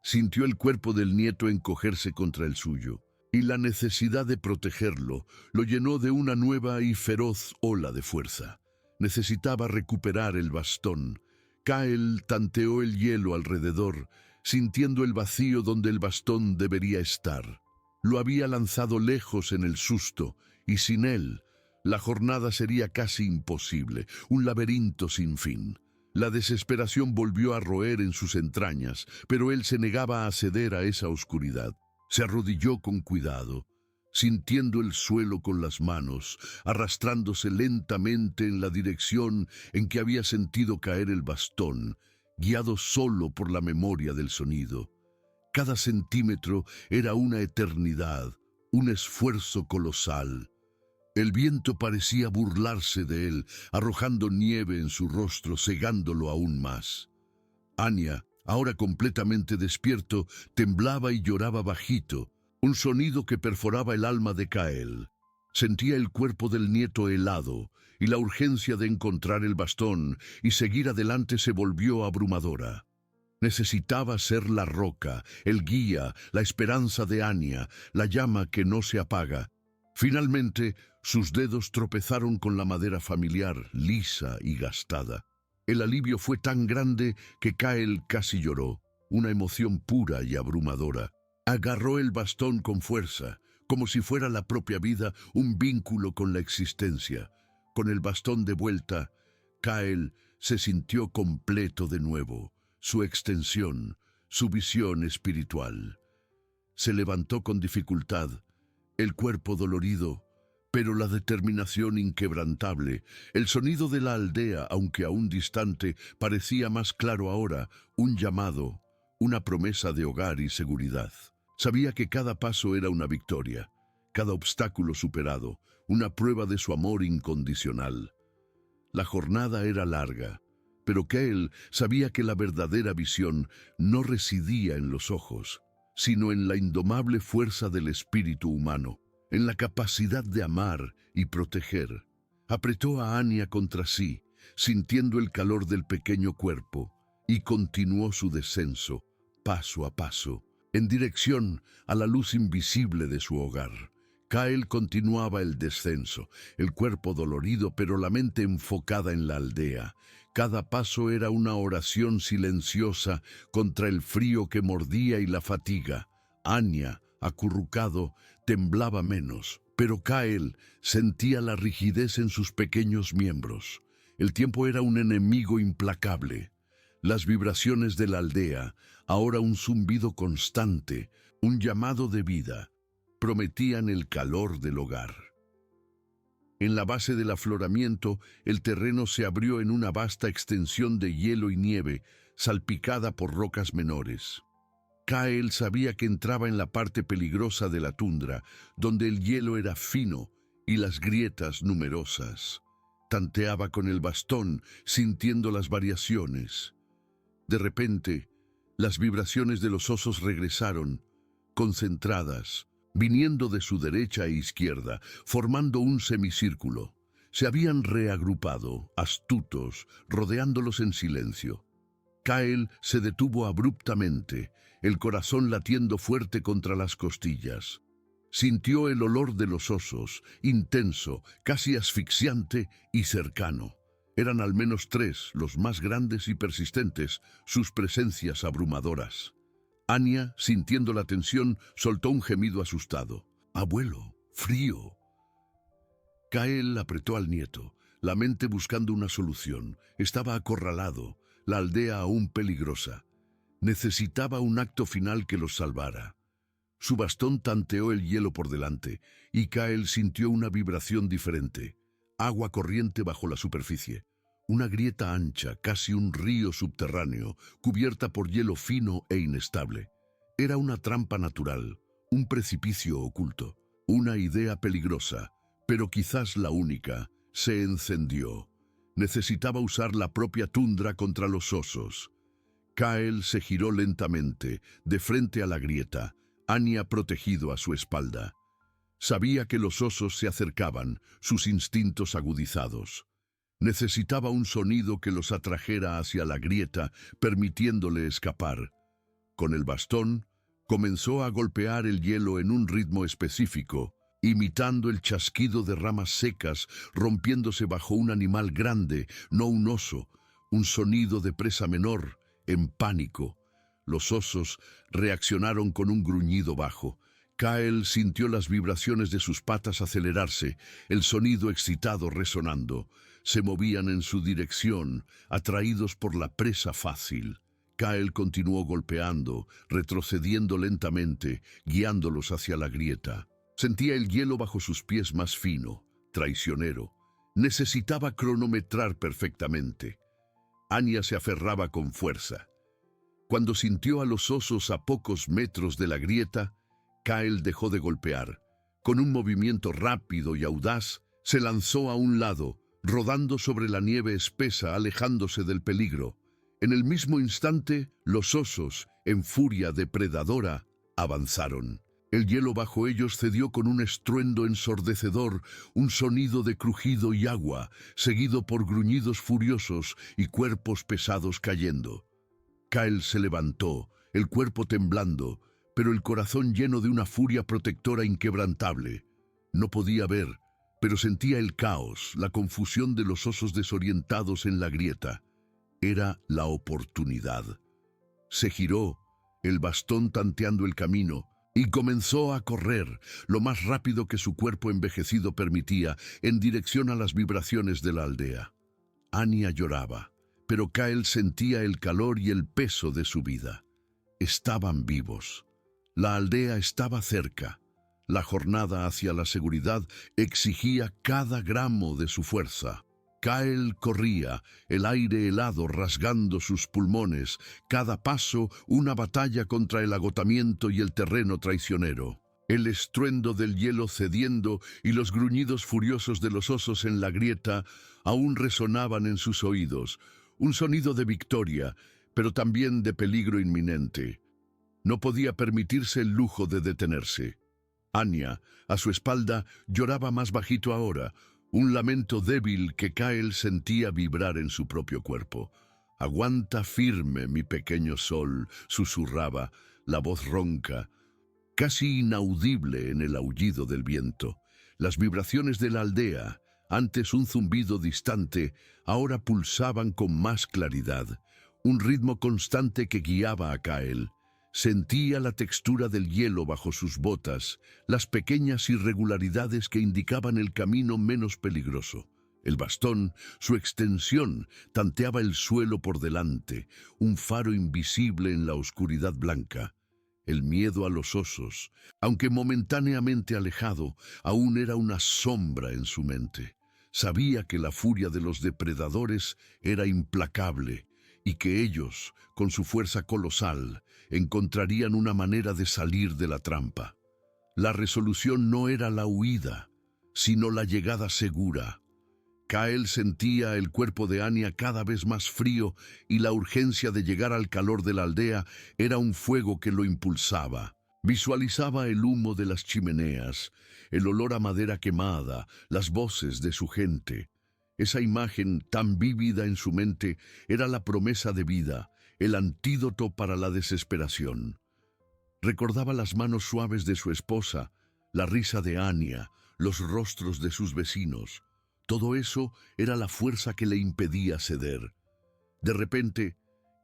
Sintió el cuerpo del nieto encogerse contra el suyo, y la necesidad de protegerlo lo llenó de una nueva y feroz ola de fuerza. Necesitaba recuperar el bastón. Kyle tanteó el hielo alrededor, sintiendo el vacío donde el bastón debería estar. Lo había lanzado lejos en el susto, y sin él, la jornada sería casi imposible, un laberinto sin fin. La desesperación volvió a roer en sus entrañas, pero él se negaba a ceder a esa oscuridad. Se arrodilló con cuidado, sintiendo el suelo con las manos, arrastrándose lentamente en la dirección en que había sentido caer el bastón, guiado solo por la memoria del sonido. Cada centímetro era una eternidad, un esfuerzo colosal. El viento parecía burlarse de él, arrojando nieve en su rostro, cegándolo aún más. Anya, ahora completamente despierto, temblaba y lloraba bajito, un sonido que perforaba el alma de Kyle. Sentía el cuerpo del nieto helado, y la urgencia de encontrar el bastón y seguir adelante se volvió abrumadora. Necesitaba ser la roca, el guía, la esperanza de Anya, la llama que no se apaga. Finalmente, sus dedos tropezaron con la madera familiar, lisa y gastada. El alivio fue tan grande que Kyle casi lloró, una emoción pura y abrumadora. Agarró el bastón con fuerza, como si fuera la propia vida, un vínculo con la existencia. Con el bastón de vuelta, Kyle se sintió completo de nuevo, su extensión, su visión espiritual. Se levantó con dificultad, el cuerpo dolorido, pero la determinación inquebrantable. El sonido de la aldea, aunque aún distante, parecía más claro ahora, un llamado, una promesa de hogar y seguridad. Sabía que cada paso era una victoria, cada obstáculo superado, una prueba de su amor incondicional. La jornada era larga, pero Kyle sabía que la verdadera visión no residía en los ojos, sino en la indomable fuerza del espíritu humano, en la capacidad de amar y proteger. Apretó a Anya contra sí, sintiendo el calor del pequeño cuerpo, y continuó su descenso, paso a paso, en dirección a la luz invisible de su hogar. Kyle continuaba el descenso, el cuerpo dolorido pero la mente enfocada en la aldea. Cada paso era una oración silenciosa contra el frío que mordía y la fatiga. Anya, acurrucado, temblaba menos, pero Kyle sentía la rigidez en sus pequeños miembros. El tiempo era un enemigo implacable. Las vibraciones de la aldea, ahora un zumbido constante, un llamado de vida, prometían el calor del hogar. En la base del afloramiento, el terreno se abrió en una vasta extensión de hielo y nieve, salpicada por rocas menores. Kyle sabía que entraba en la parte peligrosa de la tundra, donde el hielo era fino y las grietas numerosas. Tanteaba con el bastón, sintiendo las variaciones. De repente, las vibraciones de los osos regresaron, concentradas, viniendo de su derecha e izquierda, formando un semicírculo. Se habían reagrupado, astutos, rodeándolos en silencio. Kyle se detuvo abruptamente, el corazón latiendo fuerte contra las costillas. Sintió el olor de los osos, intenso, casi asfixiante y cercano. Eran al menos tres, los más grandes y persistentes, sus presencias abrumadoras. Anya, sintiendo la tensión, soltó un gemido asustado. «Abuelo, frío». Kyle apretó al nieto, la mente buscando una solución. Estaba acorralado, la aldea aún peligrosa. Necesitaba un acto final que los salvara. Su bastón tanteó el hielo por delante, y Kyle sintió una vibración diferente. Agua corriente bajo la superficie. Una grieta ancha, casi un río subterráneo, cubierta por hielo fino e inestable. Era una trampa natural, un precipicio oculto, una idea peligrosa, pero quizás la única. Se encendió. Necesitaba usar la propia tundra contra los osos. Kyle se giró lentamente, de frente a la grieta, Anya protegido a su espalda. Sabía que los osos se acercaban, sus instintos agudizados. Necesitaba un sonido que los atrajera hacia la grieta, permitiéndole escapar. Con el bastón, comenzó a golpear el hielo en un ritmo específico, imitando el chasquido de ramas secas rompiéndose bajo un animal grande, no un oso, un sonido de presa menor, en pánico. Los osos reaccionaron con un gruñido bajo. Kyle sintió las vibraciones de sus patas acelerarse, el sonido excitado resonando. Se movían en su dirección, atraídos por la presa fácil. Kyle continuó golpeando, retrocediendo lentamente, guiándolos hacia la grieta. Sentía el hielo bajo sus pies más fino, traicionero. Necesitaba cronometrar perfectamente. Anya se aferraba con fuerza. Cuando sintió a los osos a pocos metros de la grieta, Kyle dejó de golpear. Con un movimiento rápido y audaz, se lanzó a un lado, rodando sobre la nieve espesa, alejándose del peligro. En el mismo instante, los osos, en furia depredadora, avanzaron. El hielo bajo ellos cedió con un estruendo ensordecedor, un sonido de crujido y agua, seguido por gruñidos furiosos y cuerpos pesados cayendo. Kyle se levantó, el cuerpo temblando, pero el corazón lleno de una furia protectora inquebrantable. No podía ver, pero sentía el caos, la confusión de los osos desorientados en la grieta. Era la oportunidad. Se giró, el bastón tanteando el camino, y comenzó a correr, lo más rápido que su cuerpo envejecido permitía, en dirección a las vibraciones de la aldea. Anya lloraba, pero Kyle sentía el calor y el peso de su vida. Estaban vivos. La aldea estaba cerca. La jornada hacia la seguridad exigía cada gramo de su fuerza. Kyle corría, el aire helado rasgando sus pulmones, cada paso una batalla contra el agotamiento y el terreno traicionero. El estruendo del hielo cediendo y los gruñidos furiosos de los osos en la grieta aún resonaban en sus oídos, un sonido de victoria, pero también de peligro inminente. No podía permitirse el lujo de detenerse. Anya, a su espalda, lloraba más bajito ahora, un lamento débil que Kyle sentía vibrar en su propio cuerpo. «Aguanta firme, mi pequeño sol», susurraba, la voz ronca, casi inaudible en el aullido del viento. Las vibraciones de la aldea, antes un zumbido distante, ahora pulsaban con más claridad, un ritmo constante que guiaba a Kyle. Sentía la textura del hielo bajo sus botas, las pequeñas irregularidades que indicaban el camino menos peligroso. El bastón, su extensión, tanteaba el suelo por delante, un faro invisible en la oscuridad blanca. El miedo a los osos, aunque momentáneamente alejado, aún era una sombra en su mente. Sabía que la furia de los depredadores era implacable y que ellos, con su fuerza colosal, encontrarían una manera de salir de la trampa. La resolución no era la huida, sino la llegada segura. Kyle sentía el cuerpo de Anya cada vez más frío y la urgencia de llegar al calor de la aldea era un fuego que lo impulsaba. Visualizaba el humo de las chimeneas, el olor a madera quemada, las voces de su gente. Esa imagen tan vívida en su mente era la promesa de vida, el antídoto para la desesperación. Recordaba las manos suaves de su esposa, la risa de Anya, los rostros de sus vecinos. Todo eso era la fuerza que le impedía ceder. De repente,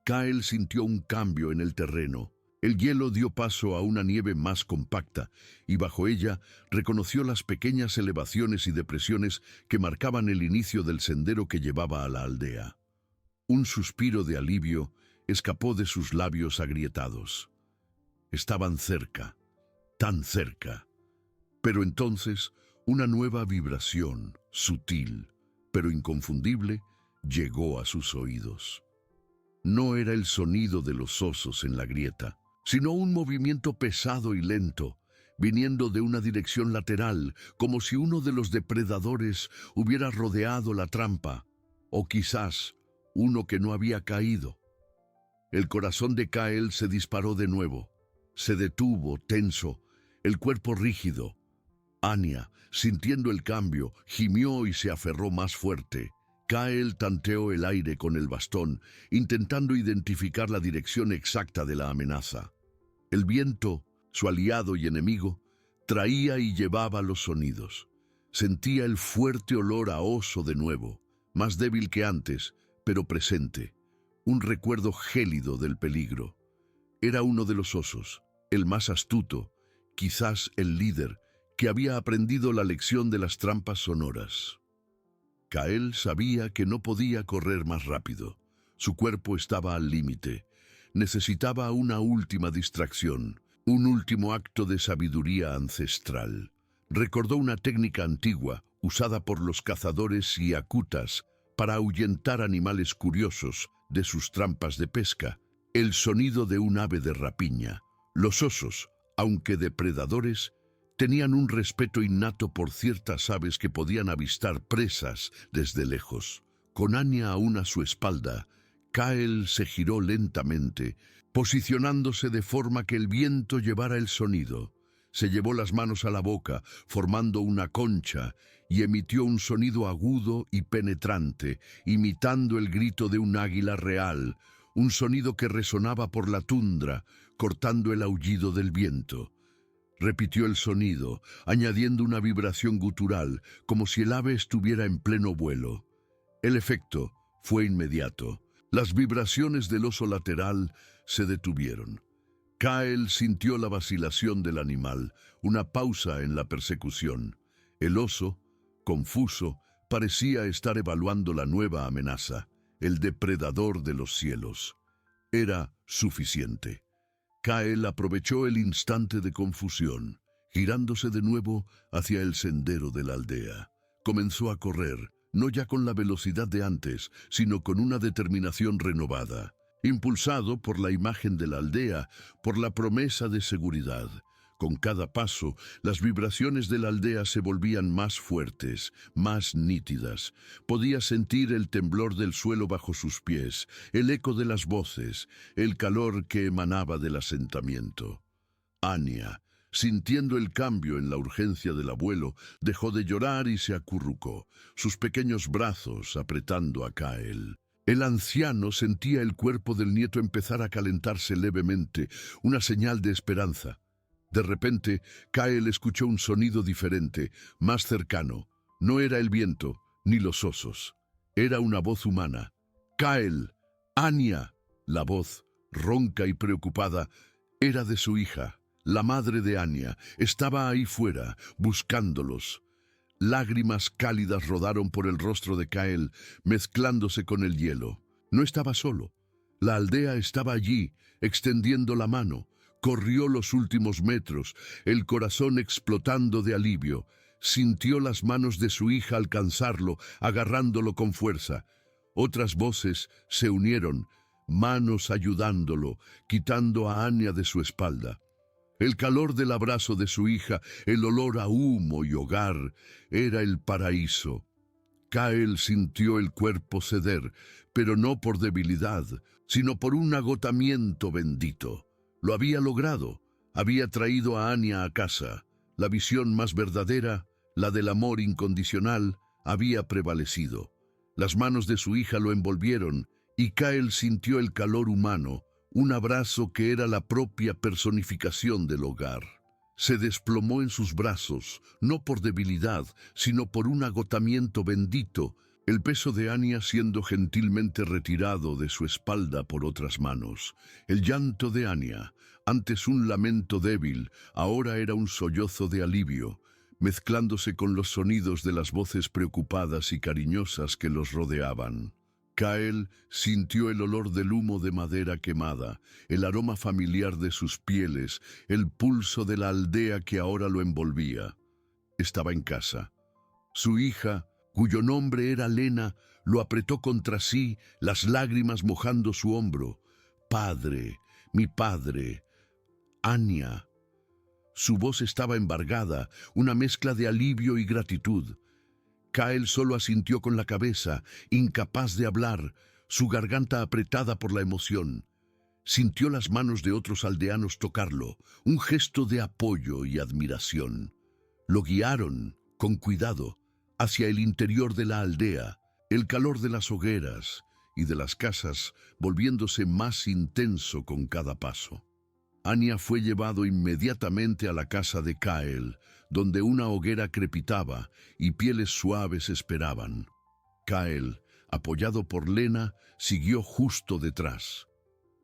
Kyle sintió un cambio en el terreno. El hielo dio paso a una nieve más compacta, y bajo ella reconoció las pequeñas elevaciones y depresiones que marcaban el inicio del sendero que llevaba a la aldea. Un suspiro de alivio escapó de sus labios agrietados. Estaban cerca, tan cerca. Pero entonces, una nueva vibración, sutil, pero inconfundible, llegó a sus oídos. No era el sonido de los osos en la grieta, sino un movimiento pesado y lento, viniendo de una dirección lateral, como si uno de los depredadores hubiera rodeado la trampa, o quizás uno que no había caído. El corazón de Kyle se disparó de nuevo. Se detuvo, tenso, el cuerpo rígido. Anya, sintiendo el cambio, gimió y se aferró más fuerte. Kyle tanteó el aire con el bastón, intentando identificar la dirección exacta de la amenaza. El viento, su aliado y enemigo, traía y llevaba los sonidos. Sentía el fuerte olor a oso de nuevo, más débil que antes, pero presente. Un recuerdo gélido del peligro. Era uno de los osos, el más astuto, quizás el líder, que había aprendido la lección de las trampas sonoras. Kyle sabía que no podía correr más rápido. Su cuerpo estaba al límite. Necesitaba una última distracción, un último acto de sabiduría ancestral. Recordó una técnica antigua usada por los cazadores y yakutas para ahuyentar animales curiosos de sus trampas de pesca, el sonido de un ave de rapiña. Los osos, aunque depredadores, tenían un respeto innato por ciertas aves que podían avistar presas desde lejos. Con Anya aún a su espalda, Kyle se giró lentamente, posicionándose de forma que el viento llevara el sonido. Se llevó las manos a la boca, formando una concha, y emitió un sonido agudo y penetrante, imitando el grito de un águila real, un sonido que resonaba por la tundra, cortando el aullido del viento. Repitió el sonido, añadiendo una vibración gutural, como si el ave estuviera en pleno vuelo. El efecto fue inmediato. Las vibraciones del oso lateral se detuvieron. Kyle sintió la vacilación del animal, una pausa en la persecución. El oso, confuso, parecía estar evaluando la nueva amenaza, el depredador de los cielos. Era suficiente. Kyle aprovechó el instante de confusión, girándose de nuevo hacia el sendero de la aldea. Comenzó a correr, no ya con la velocidad de antes, sino con una determinación renovada, impulsado por la imagen de la aldea, por la promesa de seguridad. Con cada paso, las vibraciones de la aldea se volvían más fuertes, más nítidas. Podía sentir el temblor del suelo bajo sus pies, el eco de las voces, el calor que emanaba del asentamiento. Anya, sintiendo el cambio en la urgencia del abuelo, dejó de llorar y se acurrucó, sus pequeños brazos apretando a Kyle. El anciano sentía el cuerpo del nieto empezar a calentarse levemente, una señal de esperanza. De repente, Kyle escuchó un sonido diferente, más cercano. No era el viento, ni los osos. Era una voz humana. «Kyle, Anya». La voz, ronca y preocupada, era de su hija. La madre de Anya estaba ahí fuera, buscándolos. Lágrimas cálidas rodaron por el rostro de Kyle, mezclándose con el hielo. No estaba solo. La aldea estaba allí, extendiendo la mano. Corrió los últimos metros, el corazón explotando de alivio. Sintió las manos de su hija alcanzarlo, agarrándolo con fuerza. Otras voces se unieron, manos ayudándolo, quitando a Anya de su espalda. El calor del abrazo de su hija, el olor a humo y hogar, era el paraíso. Kyle sintió el cuerpo ceder, pero no por debilidad, sino por un agotamiento bendito. Lo había logrado. había traído a Anya a casa. La visión más verdadera, la del amor incondicional, había prevalecido. Las manos de su hija lo envolvieron y Kael sintió el calor humano, un abrazo que era la propia personificación del hogar. Se desplomó en sus brazos, no por debilidad, sino por un agotamiento bendito, el peso de Anya siendo gentilmente retirado de su espalda por otras manos. El llanto de Anya, antes un lamento débil, ahora era un sollozo de alivio, mezclándose con los sonidos de las voces preocupadas y cariñosas que los rodeaban. Kael sintió el olor del humo de madera quemada, el aroma familiar de sus pieles, el pulso de la aldea que ahora lo envolvía. Estaba en casa. Su hija, cuyo nombre era Lena, lo apretó contra sí, las lágrimas mojando su hombro. «Padre, mi padre, Anya». Su voz estaba embargada, una mezcla de alivio y gratitud. Kael solo asintió con la cabeza, incapaz de hablar, su garganta apretada por la emoción. Sintió las manos de otros aldeanos tocarlo, un gesto de apoyo y admiración. Lo guiaron, con cuidado, hacia el interior de la aldea, el calor de las hogueras y de las casas volviéndose más intenso con cada paso. Anya fue llevado inmediatamente a la casa de Kael, donde una hoguera crepitaba y pieles suaves esperaban. Kael, apoyado por Lena, siguió justo detrás.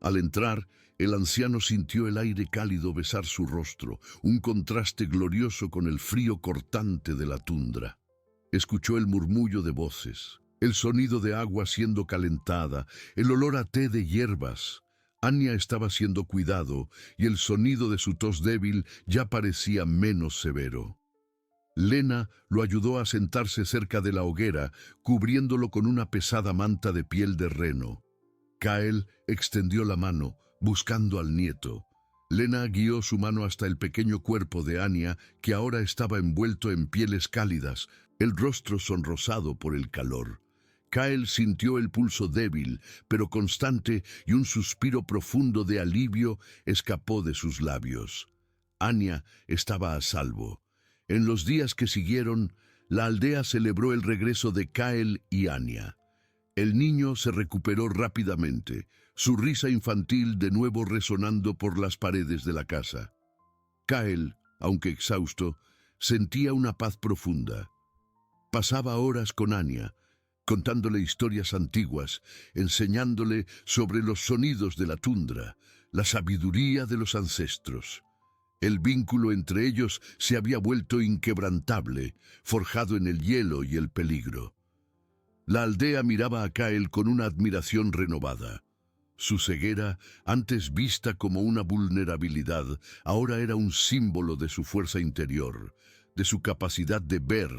Al entrar, el anciano sintió el aire cálido besar su rostro, un contraste glorioso con el frío cortante de la tundra. Escuchó el murmullo de voces, el sonido de agua siendo calentada, el olor a té de hierbas. Anya estaba siendo cuidado y el sonido de su tos débil ya parecía menos severo. Lena lo ayudó a sentarse cerca de la hoguera, cubriéndolo con una pesada manta de piel de reno. Kael extendió la mano, buscando al nieto. Lena guió su mano hasta el pequeño cuerpo de Anya, que ahora estaba envuelto en pieles cálidas, el rostro sonrosado por el calor. Kael sintió el pulso débil, pero constante, y un suspiro profundo de alivio escapó de sus labios. Anya estaba a salvo. En los días que siguieron, la aldea celebró el regreso de Kael y Anya. El niño se recuperó rápidamente, su risa infantil de nuevo resonando por las paredes de la casa. Kael, aunque exhausto, sentía una paz profunda. Pasaba horas con Anya, contándole historias antiguas, enseñándole sobre los sonidos de la tundra, la sabiduría de los ancestros. El vínculo entre ellos se había vuelto inquebrantable, forjado en el hielo y el peligro. La aldea miraba a Kael con una admiración renovada. Su ceguera, antes vista como una vulnerabilidad, ahora era un símbolo de su fuerza interior, de su capacidad de ver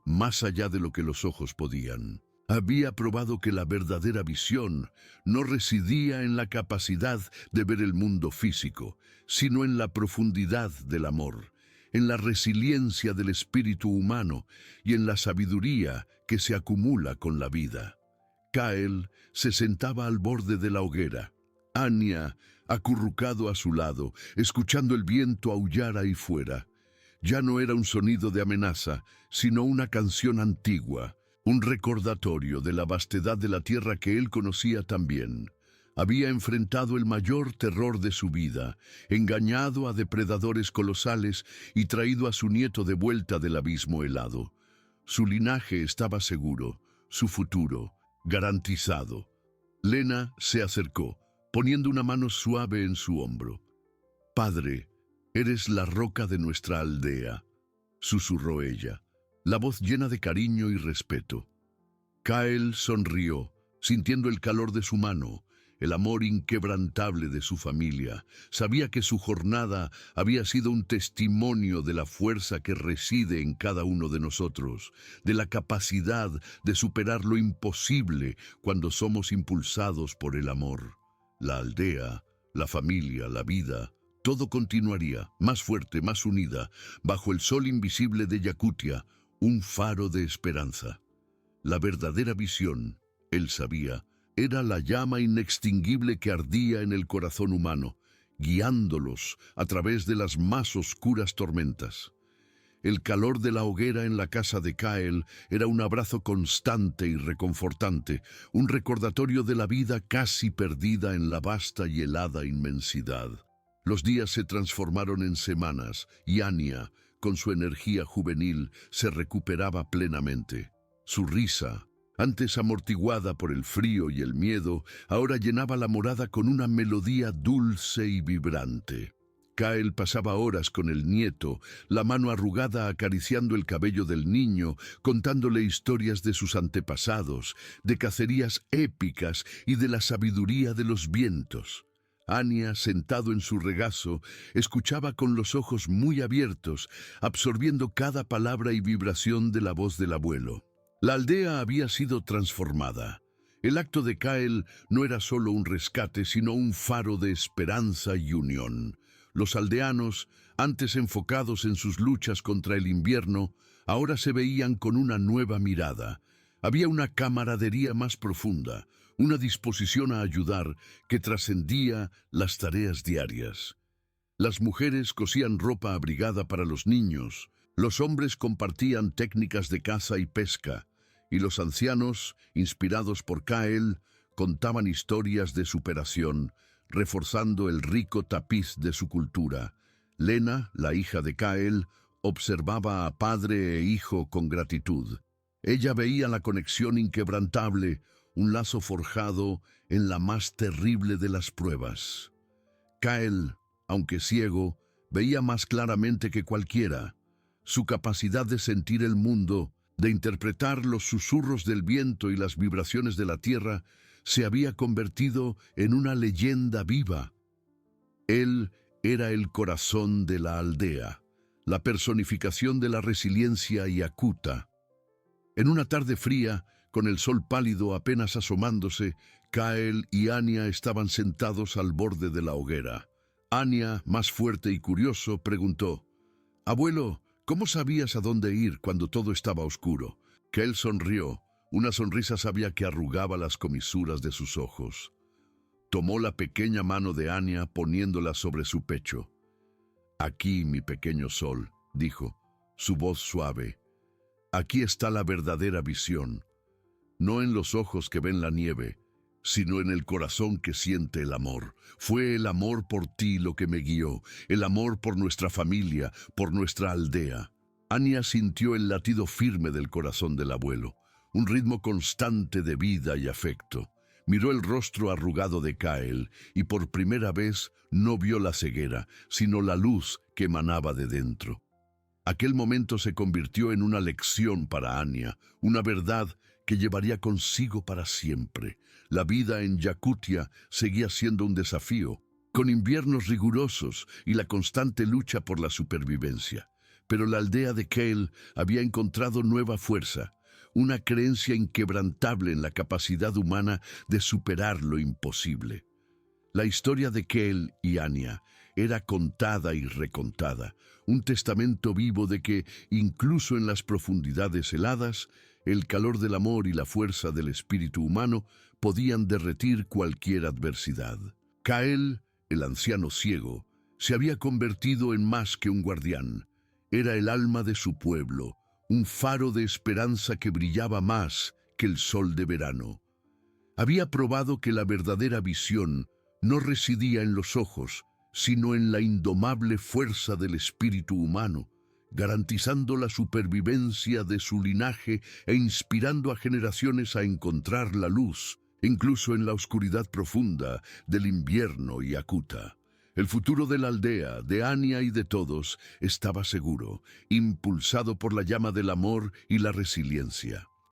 más allá de lo que los ojos podían. Había probado que la verdadera visión no residía en la capacidad de ver el mundo físico, sino en la profundidad del amor, en la resiliencia del espíritu humano y en la sabiduría que se acumula con la vida. Kael se sentaba al borde de la hoguera, Anya acurrucado a su lado, escuchando el viento aullar ahí fuera. Ya no era un sonido de amenaza, sino una canción antigua, un recordatorio de la vastedad de la tierra que él conocía también. Había enfrentado el mayor terror de su vida, engañado a depredadores colosales y traído a su nieto de vuelta del abismo helado. Su linaje estaba seguro, su futuro garantizado. Lena se acercó, poniendo una mano suave en su hombro. «Padre, eres la roca de nuestra aldea», susurró ella, la voz llena de cariño y respeto. Kael sonrió, sintiendo el calor de su mano, el amor inquebrantable de su familia. Sabía que su jornada había sido un testimonio de la fuerza que reside en cada uno de nosotros, de la capacidad de superar lo imposible cuando somos impulsados por el amor. La aldea, la familia, la vida, todo continuaría, más fuerte, más unida, bajo el sol invisible de Yakutia, un faro de esperanza. La verdadera visión, él sabía, era la llama inextinguible que ardía en el corazón humano, guiándolos a través de las más oscuras tormentas. El calor de la hoguera en la casa de Kael era un abrazo constante y reconfortante, un recordatorio de la vida casi perdida en la vasta y helada inmensidad. Los días se transformaron en semanas y Anya, con su energía juvenil, se recuperaba plenamente. Su risa, antes amortiguada por el frío y el miedo, ahora llenaba la morada con una melodía dulce y vibrante. Kael pasaba horas con el nieto, la mano arrugada acariciando el cabello del niño, contándole historias de sus antepasados, de cacerías épicas y de la sabiduría de los vientos. Anya, sentado en su regazo, escuchaba con los ojos muy abiertos, absorbiendo cada palabra y vibración de la voz del abuelo. La aldea había sido transformada. El acto de Kael no era solo un rescate, sino un faro de esperanza y unión. Los aldeanos, antes enfocados en sus luchas contra el invierno, ahora se veían con una nueva mirada. Había una camaradería más profunda, una disposición a ayudar que trascendía las tareas diarias. Las mujeres cosían ropa abrigada para los niños, los hombres compartían técnicas de caza y pesca, y los ancianos, inspirados por Kael, contaban historias de superación, reforzando el rico tapiz de su cultura. Lena, la hija de Kael, observaba a padre e hijo con gratitud. Ella veía la conexión inquebrantable, un lazo forjado en la más terrible de las pruebas. Kael, aunque ciego, veía más claramente que cualquiera. Su capacidad de sentir el mundo, de interpretar los susurros del viento y las vibraciones de la tierra, se había convertido en una leyenda viva. Él era el corazón de la aldea, la personificación de la resiliencia yakuta. En una tarde fría, con el sol pálido apenas asomándose, Kael y Anya estaban sentados al borde de la hoguera. Anya, más fuerte y curioso, preguntó: «Abuelo, ¿cómo sabías a dónde ir cuando todo estaba oscuro?» Kael sonrió, una sonrisa sabia que arrugaba las comisuras de sus ojos. Tomó la pequeña mano de Anya poniéndola sobre su pecho. «Aquí, mi pequeño sol», dijo, su voz suave. «Aquí está la verdadera visión, no en los ojos que ven la nieve, sino en el corazón que siente el amor. Fue el amor por ti lo que me guió, el amor por nuestra familia, por nuestra aldea». Anya sintió el latido firme del corazón del abuelo, un ritmo constante de vida y afecto. Miró el rostro arrugado de Kael y por primera vez no vio la ceguera, sino la luz que emanaba de dentro. Aquel momento se convirtió en una lección para Anya, una verdad que llevaría consigo para siempre. La vida en Yakutia seguía siendo un desafío, con inviernos rigurosos y la constante lucha por la supervivencia. Pero la aldea de Kael había encontrado nueva fuerza, una creencia inquebrantable en la capacidad humana de superar lo imposible. La historia de Kael y Anya era contada y recontada, un testamento vivo de que, incluso en las profundidades heladas, el calor del amor y la fuerza del espíritu humano podían derretir cualquier adversidad. Kael, el anciano ciego, se había convertido en más que un guardián. Era el alma de su pueblo, un faro de esperanza que brillaba más que el sol de verano. Había probado que la verdadera visión no residía en los ojos, sino en la indomable fuerza del espíritu humano, garantizando la supervivencia de su linaje e inspirando a generaciones a encontrar la luz, incluso en la oscuridad profunda del invierno yakuta. El futuro de la aldea, de Anya y de todos, estaba seguro, impulsado por la llama del amor y la resiliencia.